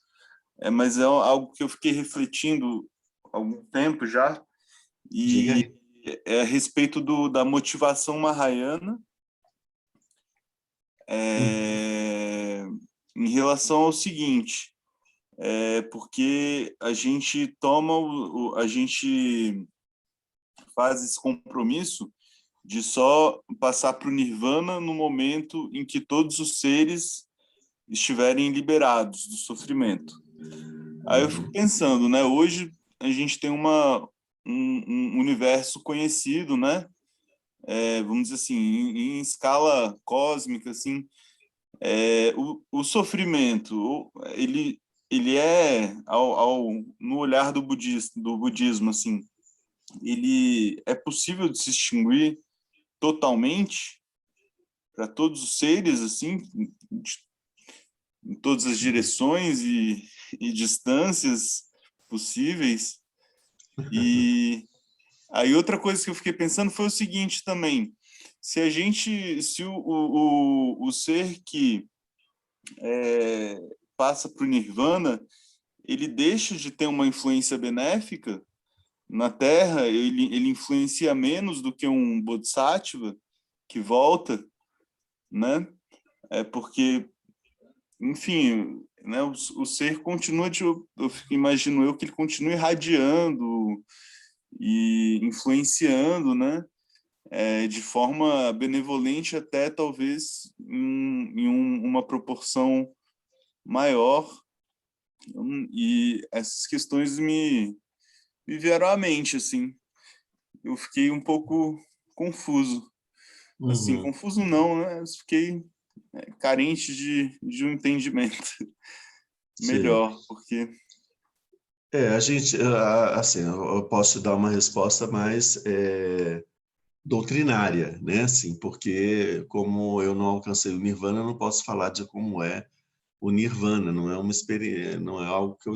mas é algo que eu fiquei refletindo há algum tempo já, e é a respeito da motivação mahayana, em relação ao seguinte, porque a gente a gente faz esse compromisso de só passar para o nirvana no momento em que todos os seres estiverem liberados do sofrimento. Aí eu fico pensando, né? Hoje a gente tem um universo conhecido, né? Vamos dizer assim, em escala cósmica, assim, o sofrimento, ele é, no olhar do budismo, assim, ele é possível de se extinguir totalmente para todos os seres, assim, em todas as direções e distâncias possíveis. E aí outra coisa que eu fiquei pensando foi o seguinte também: se o ser que passa para o nirvana, ele deixa de ter uma influência benéfica na Terra, ele influencia menos do que um bodhisattva que volta, né? Porque, enfim, né, o ser continua, imagino eu que ele continue irradiando e influenciando, né? De forma benevolente até talvez em uma proporção maior. E essas questões me vieram à mente, assim. Eu fiquei um pouco confuso. Assim, confuso não, né? Eu fiquei carente de um entendimento melhor, porque... A gente, assim, eu posso dar uma resposta mais doutrinária, né? Assim, porque como eu não alcancei o nirvana, eu não posso falar de como é o nirvana, não é uma experiência, não é algo que eu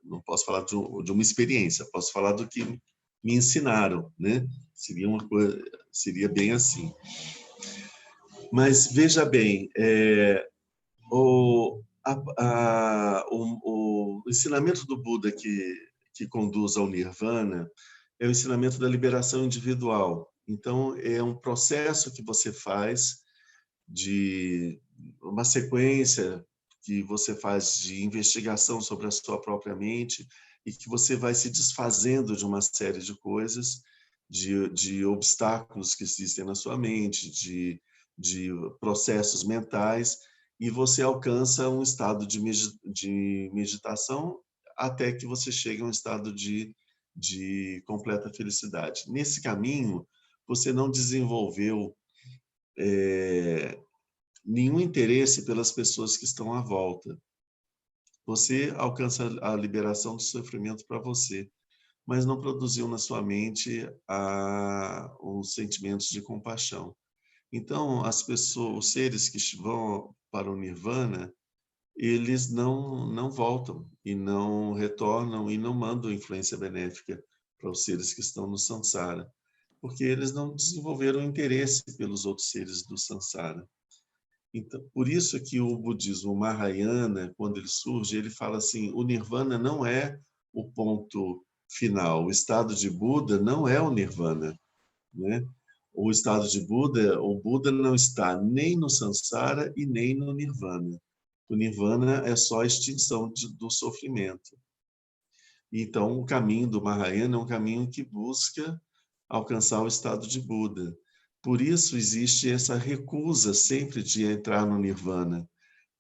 não posso falar de uma experiência, posso falar do que me ensinaram, né? Seria uma coisa, seria bem assim. Mas veja bem, o ensinamento do Buda que conduz ao nirvana é o ensinamento da liberação individual. Então, é um processo que você faz de uma sequência que você faz de investigação sobre a sua própria mente e que você vai se desfazendo de uma série de coisas, de obstáculos que existem na sua mente, de processos mentais, e você alcança um estado de meditação até que você chegue a um estado de completa felicidade. Nesse caminho, você não desenvolveu nenhum interesse pelas pessoas que estão à volta. Você alcança a liberação do sofrimento para você, mas não produziu na sua mente os sentimentos de compaixão. Então, as pessoas, os seres que vão para o Nirvana, eles não voltam e não retornam e não mandam influência benéfica para os seres que estão no Sansara, porque eles não desenvolveram interesse pelos outros seres do Sansara. Então, por isso que o budismo Mahayana, quando ele surge, ele fala assim, o Nirvana não é o ponto final, o estado de Buda não é o Nirvana, né? O estado de Buda, o Buda não está nem no Sansara e nem no Nirvana. O Nirvana é só a extinção do sofrimento. Então, o caminho do Mahayana é um caminho que busca alcançar o estado de Buda. Por isso existe essa recusa sempre de entrar no Nirvana,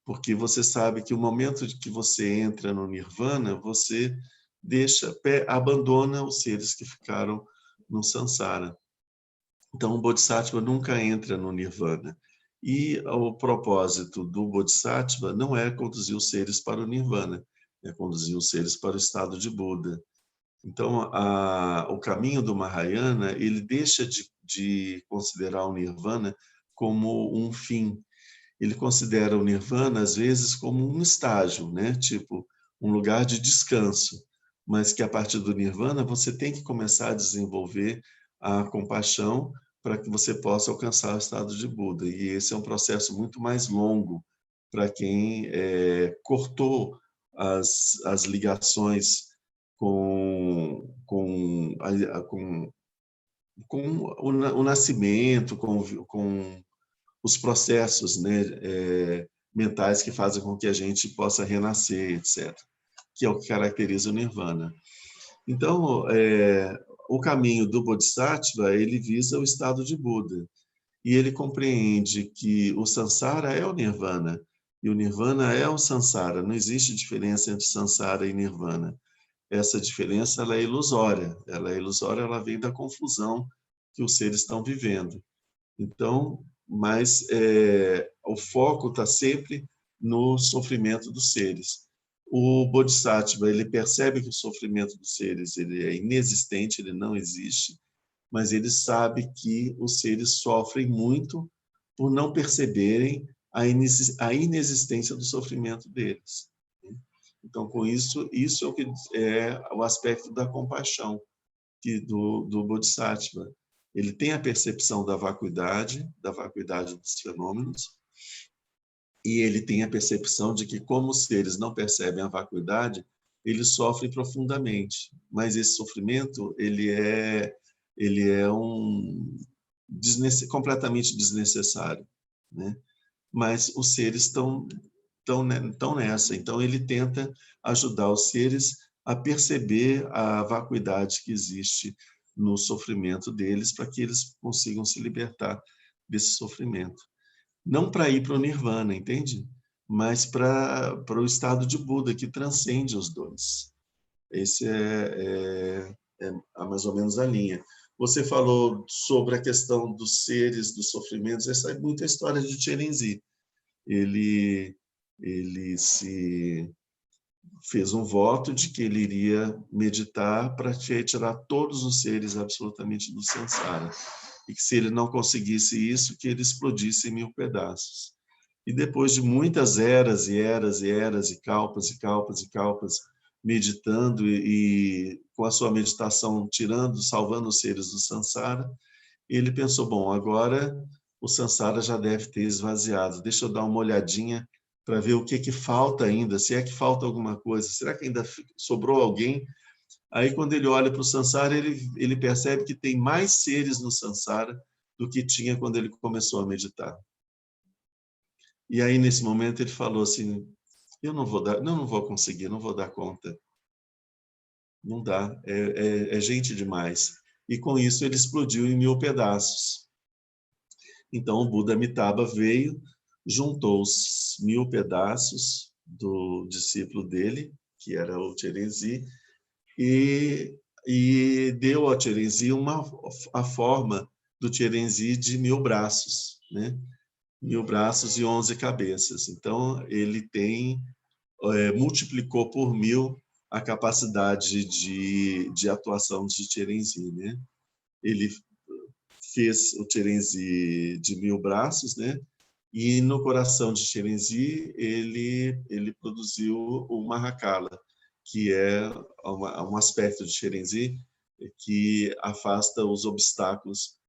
porque você sabe que o momento de que você entra no Nirvana, você abandona os seres que ficaram no Sansara. Então, o Bodhisattva nunca entra no Nirvana. E o propósito do Bodhisattva não é conduzir os seres para o Nirvana, é conduzir os seres para o estado de Buda. Então, o caminho do Mahayana, ele deixa de considerar o Nirvana como um fim. Ele considera o Nirvana, às vezes, como um estágio, né? Tipo, um lugar de descanso. Mas que, a partir do Nirvana, você tem que começar a desenvolver a compaixão para que você possa alcançar o estado de Buda. E esse é um processo muito mais longo para quem cortou as ligações com o nascimento, com os processos, né, mentais que fazem com que a gente possa renascer, etc., que é o que caracteriza o Nirvana. Então, o caminho do Bodhisattva, ele visa o estado de Buda, e ele compreende que o Sansara é o Nirvana, e o Nirvana é o Sansara, não existe diferença entre Sansara e Nirvana. Essa diferença ela é ilusória, ela vem da confusão que os seres estão vivendo. Então, mas o foco está sempre no sofrimento dos seres. O Bodhisattva, ele percebe que o sofrimento dos seres ele é inexistente, ele não existe, mas ele sabe que os seres sofrem muito por não perceberem a inexistência do sofrimento deles. Então, com isso é o que é o aspecto da compaixão do Bodhisattva. Ele tem a percepção da vacuidade dos fenômenos, e ele tem a percepção de que, como os seres não percebem a vacuidade, eles sofrem profundamente. Mas esse sofrimento ele é completamente desnecessário, né? Mas os seres estão nessa. Então, ele tenta ajudar os seres a perceber a vacuidade que existe no sofrimento deles, para que eles consigam se libertar desse sofrimento. Não para ir para o Nirvana, entende? Mas para o estado de Buda, que transcende os dois. Esse é mais ou menos a linha. Você falou sobre a questão dos seres, dos sofrimentos, essa é muita história de Chirenzi. Ele se fez um voto de que ele iria meditar para retirar todos os seres absolutamente do Sansara. E que se ele não conseguisse isso, que ele explodisse em 1000 pedaços. E depois de muitas eras e eras e eras, e kalpas e kalpas e kalpas, meditando e com a sua meditação salvando os seres do Sansara, ele pensou, bom, agora o Sansara já deve ter esvaziado. Deixa eu dar uma olhadinha para ver o que falta ainda, se é que falta alguma coisa, será que ainda sobrou alguém? Aí, quando ele olha para o Sansara, ele percebe que tem mais seres no Sansara do que tinha quando ele começou a meditar. E aí, nesse momento, ele falou assim, eu não vou conseguir, não vou dar conta. Não dá, é gente demais. E com isso ele explodiu em 1000 pedaços. Então o Buda Amitabha veio, juntou os 1000 pedaços do discípulo dele, que era o Chirenzi, e deu ao Chirenzi a forma do Chirenzi de 1000 braços, né? 1000 braços e 11 cabeças. Então ele multiplicou por 1000 a capacidade de atuação de Chirenzi, né? Ele fez o Tcherenzi de 1000 braços, né? E no coração de Tcherenzi ele produziu o Mahakala, que é um aspecto de Tcherenzi que afasta os obstáculos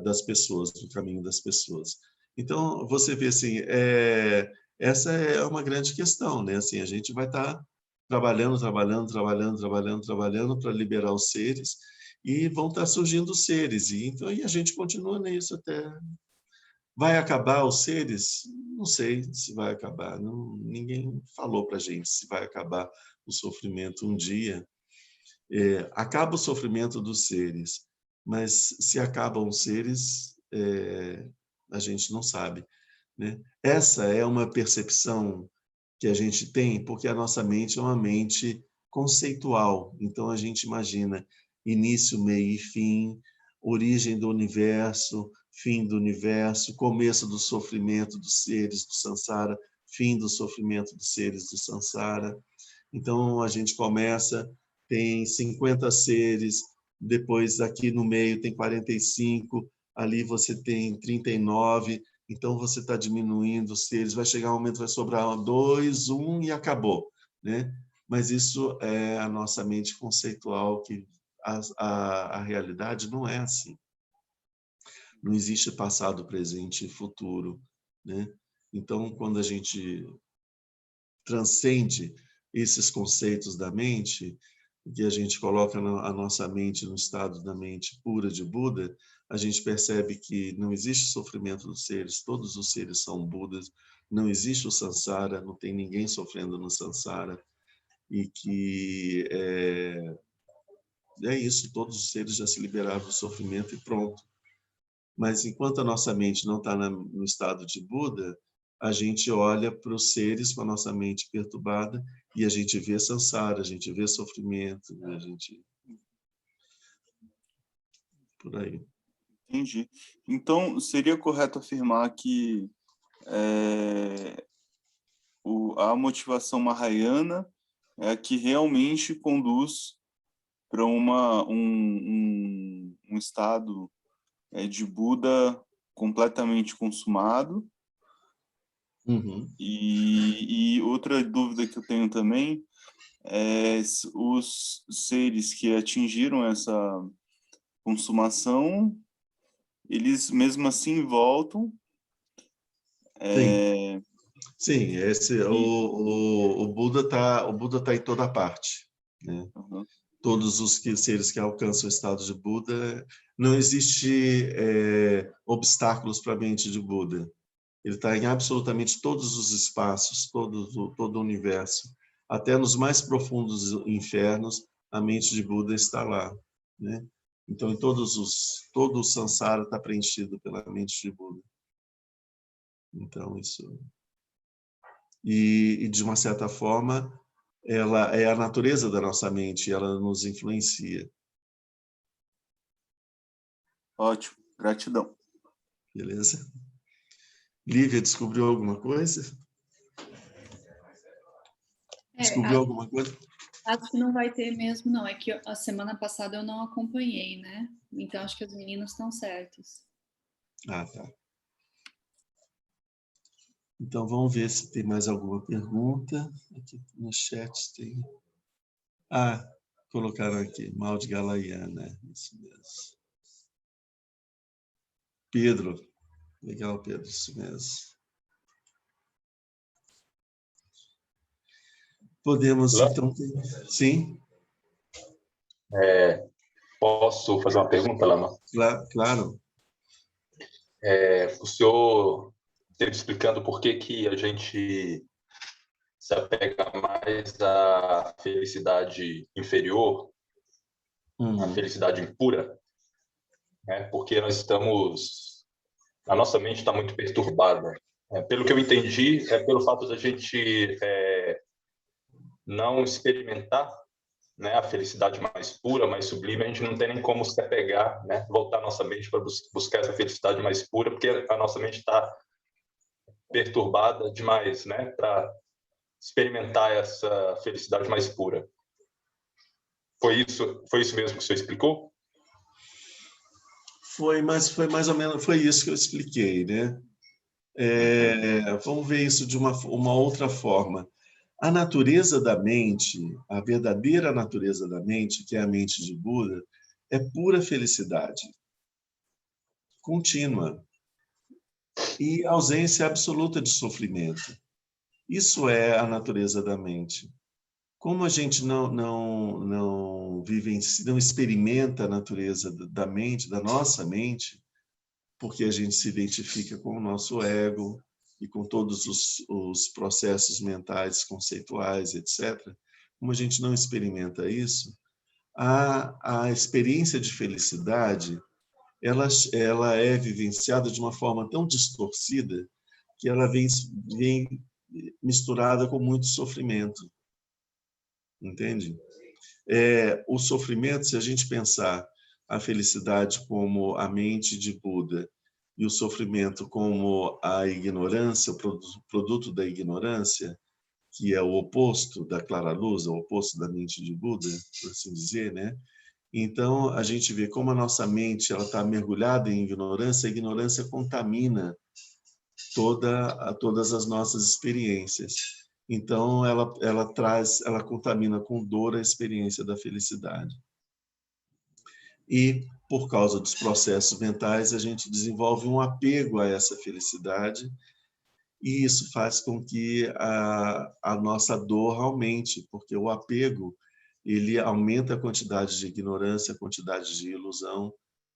das pessoas, do caminho das pessoas. Então, você vê assim, essa é uma grande questão, né? Assim, a gente vai estar trabalhando para liberar os seres, e vão estar surgindo os seres, então a gente continua nisso até... Vai acabar os seres? Não sei se vai acabar, ninguém falou para a gente se vai acabar o sofrimento um dia. Acaba o sofrimento dos seres, mas se acabam os seres, a gente não sabe, né? Essa é uma percepção que a gente tem, porque a nossa mente é uma mente conceitual. Então, a gente imagina início, meio e fim, origem do universo, fim do universo, começo do sofrimento dos seres do samsara, fim do sofrimento dos seres do samsara. Então, a gente começa, tem 50 seres, depois aqui no meio tem 45, ali você tem 39, então você está diminuindo os seres, vai chegar um momento, vai sobrar 2, 1 e acabou, né? Mas isso é a nossa mente conceitual, que a realidade não é assim. Não existe passado, presente e futuro, né? Então, quando a gente transcende esses conceitos da mente, que a gente coloca a nossa mente no estado da mente pura de Buda, a gente percebe que não existe sofrimento dos seres, todos os seres são Budas, não existe o samsara, não tem ninguém sofrendo no samsara, e que é isso, todos os seres já se liberaram do sofrimento e pronto. Mas enquanto a nossa mente não está no estado de Buda, a gente olha para os seres com a nossa mente perturbada e a gente vê samsara, a gente vê sofrimento, a gente... Por aí. Entendi. Então, seria correto afirmar que a motivação mahayana é a que realmente conduz para um estado de Buda completamente consumado. Uhum. E outra dúvida que eu tenho também é os seres que atingiram essa consumação, eles mesmo assim voltam. Sim, sim, o Buda tá em toda parte, né? Uhum. Todos os seres que alcançam o estado de Buda, não existe obstáculos para a mente de Buda. Ele está em absolutamente todos os espaços, todo o universo. Até nos mais profundos infernos, a mente de Buda está lá, né? Então, todo o samsara está preenchido pela mente de Buda. Então, isso... E, de uma certa forma, ela é a natureza da nossa mente, ela nos influencia. Ótimo, gratidão. Beleza? Lívia, descobriu alguma coisa? Descobriu alguma coisa? Acho que não vai ter mesmo, não. É que a semana passada eu não acompanhei, né? Então acho que os meninos estão certos. Ah, tá. Então, vamos ver se tem mais alguma pergunta. Aqui no chat tem... Ah, colocaram aqui, mal de Galaiana, isso mesmo. Pedro, legal, Pedro, isso mesmo. Podemos, Lama, então... Sim? posso fazer uma pergunta, Lama? Claro. O senhor esteve explicando por que a gente se apega mais à felicidade inferior, à felicidade impura, né? Porque nós estamos... A nossa mente está muito perturbada. Pelo que eu entendi, é pelo fato da gente não experimentar, né, a felicidade mais pura, mais sublime, a gente não tem nem como se apegar, né, voltar a nossa mente para buscar essa felicidade mais pura, porque a nossa mente está perturbada demais, né, para experimentar essa felicidade mais pura. Foi isso mesmo que o senhor explicou? foi mais ou menos, foi isso que eu expliquei, né? Vamos ver isso de uma outra forma. A natureza da mente, a verdadeira natureza da mente, que é a mente de Buda, é pura felicidade, contínua, e ausência absoluta de sofrimento. Isso é a natureza da mente. Como a gente não vive, não experimenta a natureza da mente, da nossa mente, porque a gente se identifica com o nosso ego e com todos os processos mentais, conceituais, etc. Como a gente não experimenta isso, a experiência de felicidade ela é vivenciada de uma forma tão distorcida que ela vem misturada com muito sofrimento. Entende? O sofrimento, se a gente pensar a felicidade como a mente de Buda e o sofrimento como a ignorância, o produto da ignorância, que é o oposto da clara luz, o oposto da mente de Buda, por assim dizer, né? Então, a gente vê como a nossa mente ela está mergulhada em ignorância, a ignorância contamina todas as nossas experiências. Então, ela contamina com dor a experiência da felicidade. E, por causa dos processos mentais, a gente desenvolve um apego a essa felicidade, e isso faz com que a nossa dor aumente, porque o apego ele aumenta a quantidade de ignorância, a quantidade de ilusão,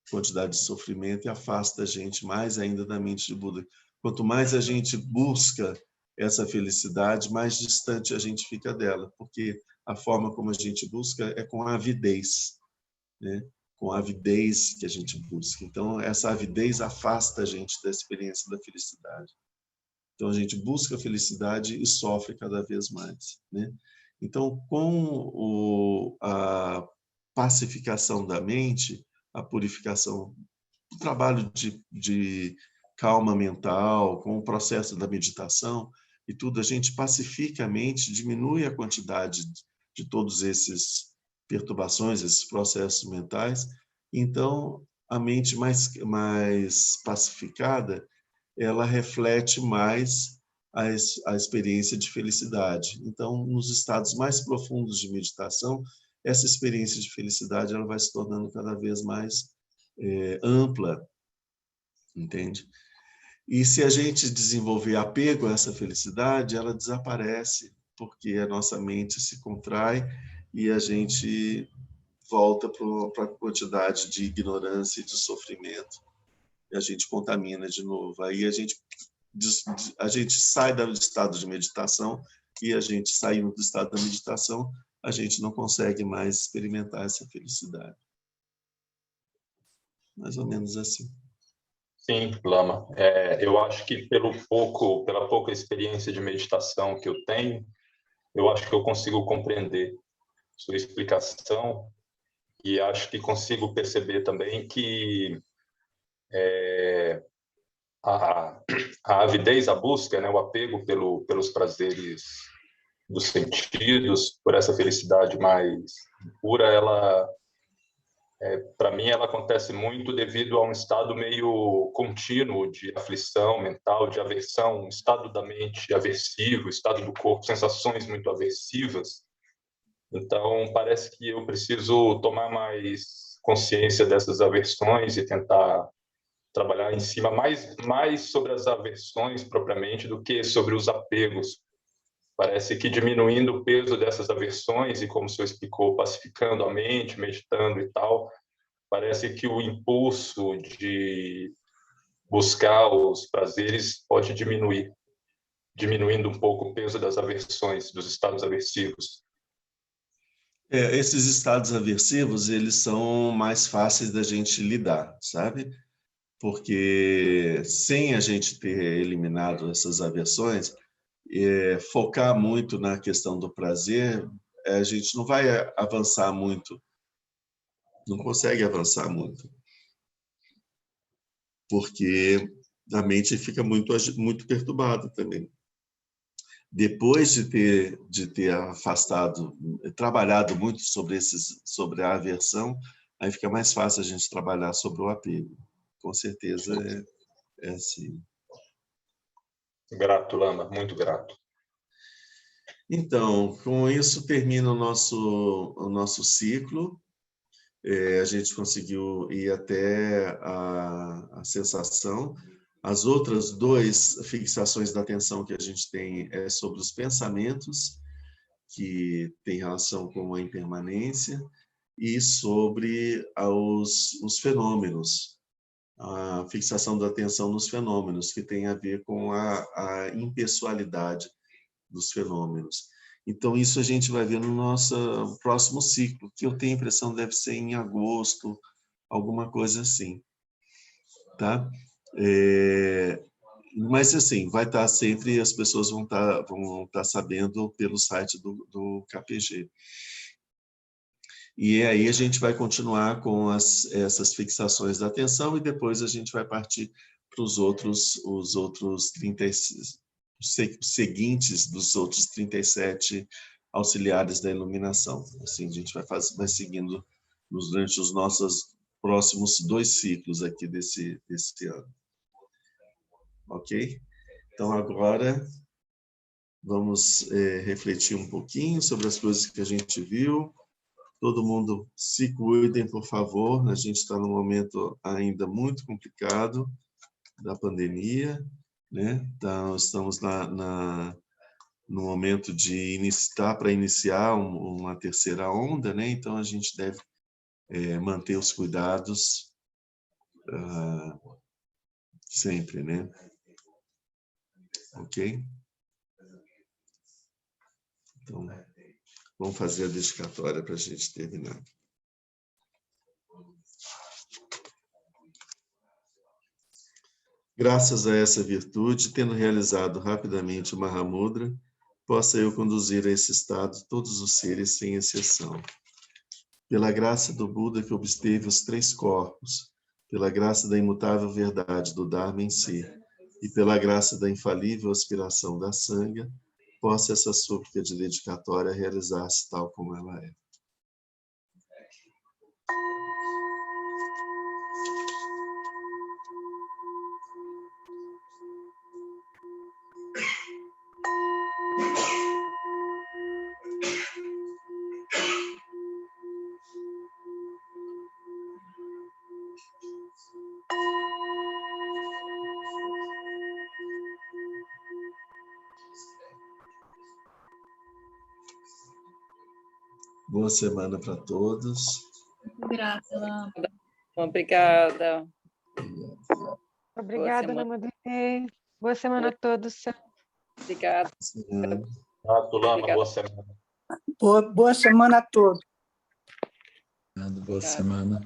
a quantidade de sofrimento, e afasta a gente mais ainda da mente de Buda. Quanto mais a gente busca essa felicidade, mais distante a gente fica dela, porque a forma como a gente busca é com a avidez, né? Com a avidez que a gente busca. Então, essa avidez afasta a gente da experiência da felicidade. Então, a gente busca a felicidade e sofre cada vez mais, né? Então, com a pacificação da mente, a purificação, o trabalho de calma mental, com o processo da meditação e tudo, a gente pacifica a mente, diminui a quantidade de todos esses perturbações, esses processos mentais. Então, a mente mais pacificada, ela reflete mais a experiência de felicidade. Então, nos estados mais profundos de meditação, essa experiência de felicidade ela vai se tornando cada vez mais ampla, entende? E se a gente desenvolver apego a essa felicidade, ela desaparece, porque a nossa mente se contrai e a gente volta para a quantidade de ignorância e de sofrimento. E a gente contamina de novo. Aí a gente sai do estado de meditação, e a gente saindo do estado da meditação, a gente não consegue mais experimentar essa felicidade. Mais ou menos assim. Sim, Lama. Eu acho que pela pouca experiência de meditação que eu tenho, eu acho que eu consigo compreender sua explicação, e acho que consigo perceber também que a avidez, a busca, né, o apego pelos prazeres dos sentidos, por essa felicidade mais pura, ela, para mim, ela acontece muito devido a um estado meio contínuo de aflição mental, de aversão, um estado da mente aversivo, estado do corpo, sensações muito aversivas. Então, parece que eu preciso tomar mais consciência dessas aversões e tentar trabalhar em cima mais sobre as aversões propriamente do que sobre os apegos. Parece que diminuindo o peso dessas aversões e, como o senhor explicou, pacificando a mente, meditando e tal, parece que o impulso de buscar os prazeres pode diminuir, diminuindo um pouco o peso das aversões, dos estados aversivos. Esses estados aversivos, eles são mais fáceis da gente lidar, sabe? Porque sem a gente ter eliminado essas aversões, focar muito na questão do prazer, a gente não vai avançar muito, não consegue avançar muito, porque a mente fica muito perturbada também. Depois de ter afastado, trabalhado muito sobre a aversão, aí fica mais fácil a gente trabalhar sobre o apego. Com certeza é assim. Grato, Lama, muito grato. Então, com isso termina o nosso ciclo. A gente conseguiu ir até a sensação. As outras 2 fixações da atenção que a gente tem é sobre os pensamentos, que tem relação com a impermanência, e sobre os fenômenos, a fixação da atenção nos fenômenos, que tem a ver com a impessoalidade dos fenômenos. Então, isso a gente vai ver no nosso próximo ciclo, que eu tenho a impressão deve ser em agosto, alguma coisa assim. Tá? Mas, assim, vai estar sempre, as pessoas vão estar sabendo pelo site do KPG. E aí a gente vai continuar com essas fixações da atenção e depois a gente vai partir para os outros 36, seguintes dos outros 37 auxiliares da iluminação. Assim a gente vai seguindo durante os nossos próximos 2 ciclos aqui desse ano. Ok? Então, agora vamos refletir um pouquinho sobre as coisas que a gente viu. Todo mundo se cuidem, por favor. A gente está num momento ainda muito complicado da pandemia, né? Então, estamos no momento de para iniciar uma terceira onda, né? Então, a gente deve manter os cuidados sempre, né? Ok? Então, vamos fazer a dedicatória para a gente terminar. Graças a essa virtude, tendo realizado rapidamente o Mahamudra, possa eu conduzir a esse estado todos os seres sem exceção. Pela graça do Buda que obsteve os 3 corpos, pela graça da imutável verdade do Dharma em si, e pela graça da infalível aspiração da Sangha, possa essa súplica de dedicatória realizar-se tal como ela é. Boa semana para todos. Muito grata, Lama. Obrigada. Obrigada, Namastê. Boa semana a todos. Obrigada. Grato, Lama, boa semana. Boa semana a todos. Boa semana.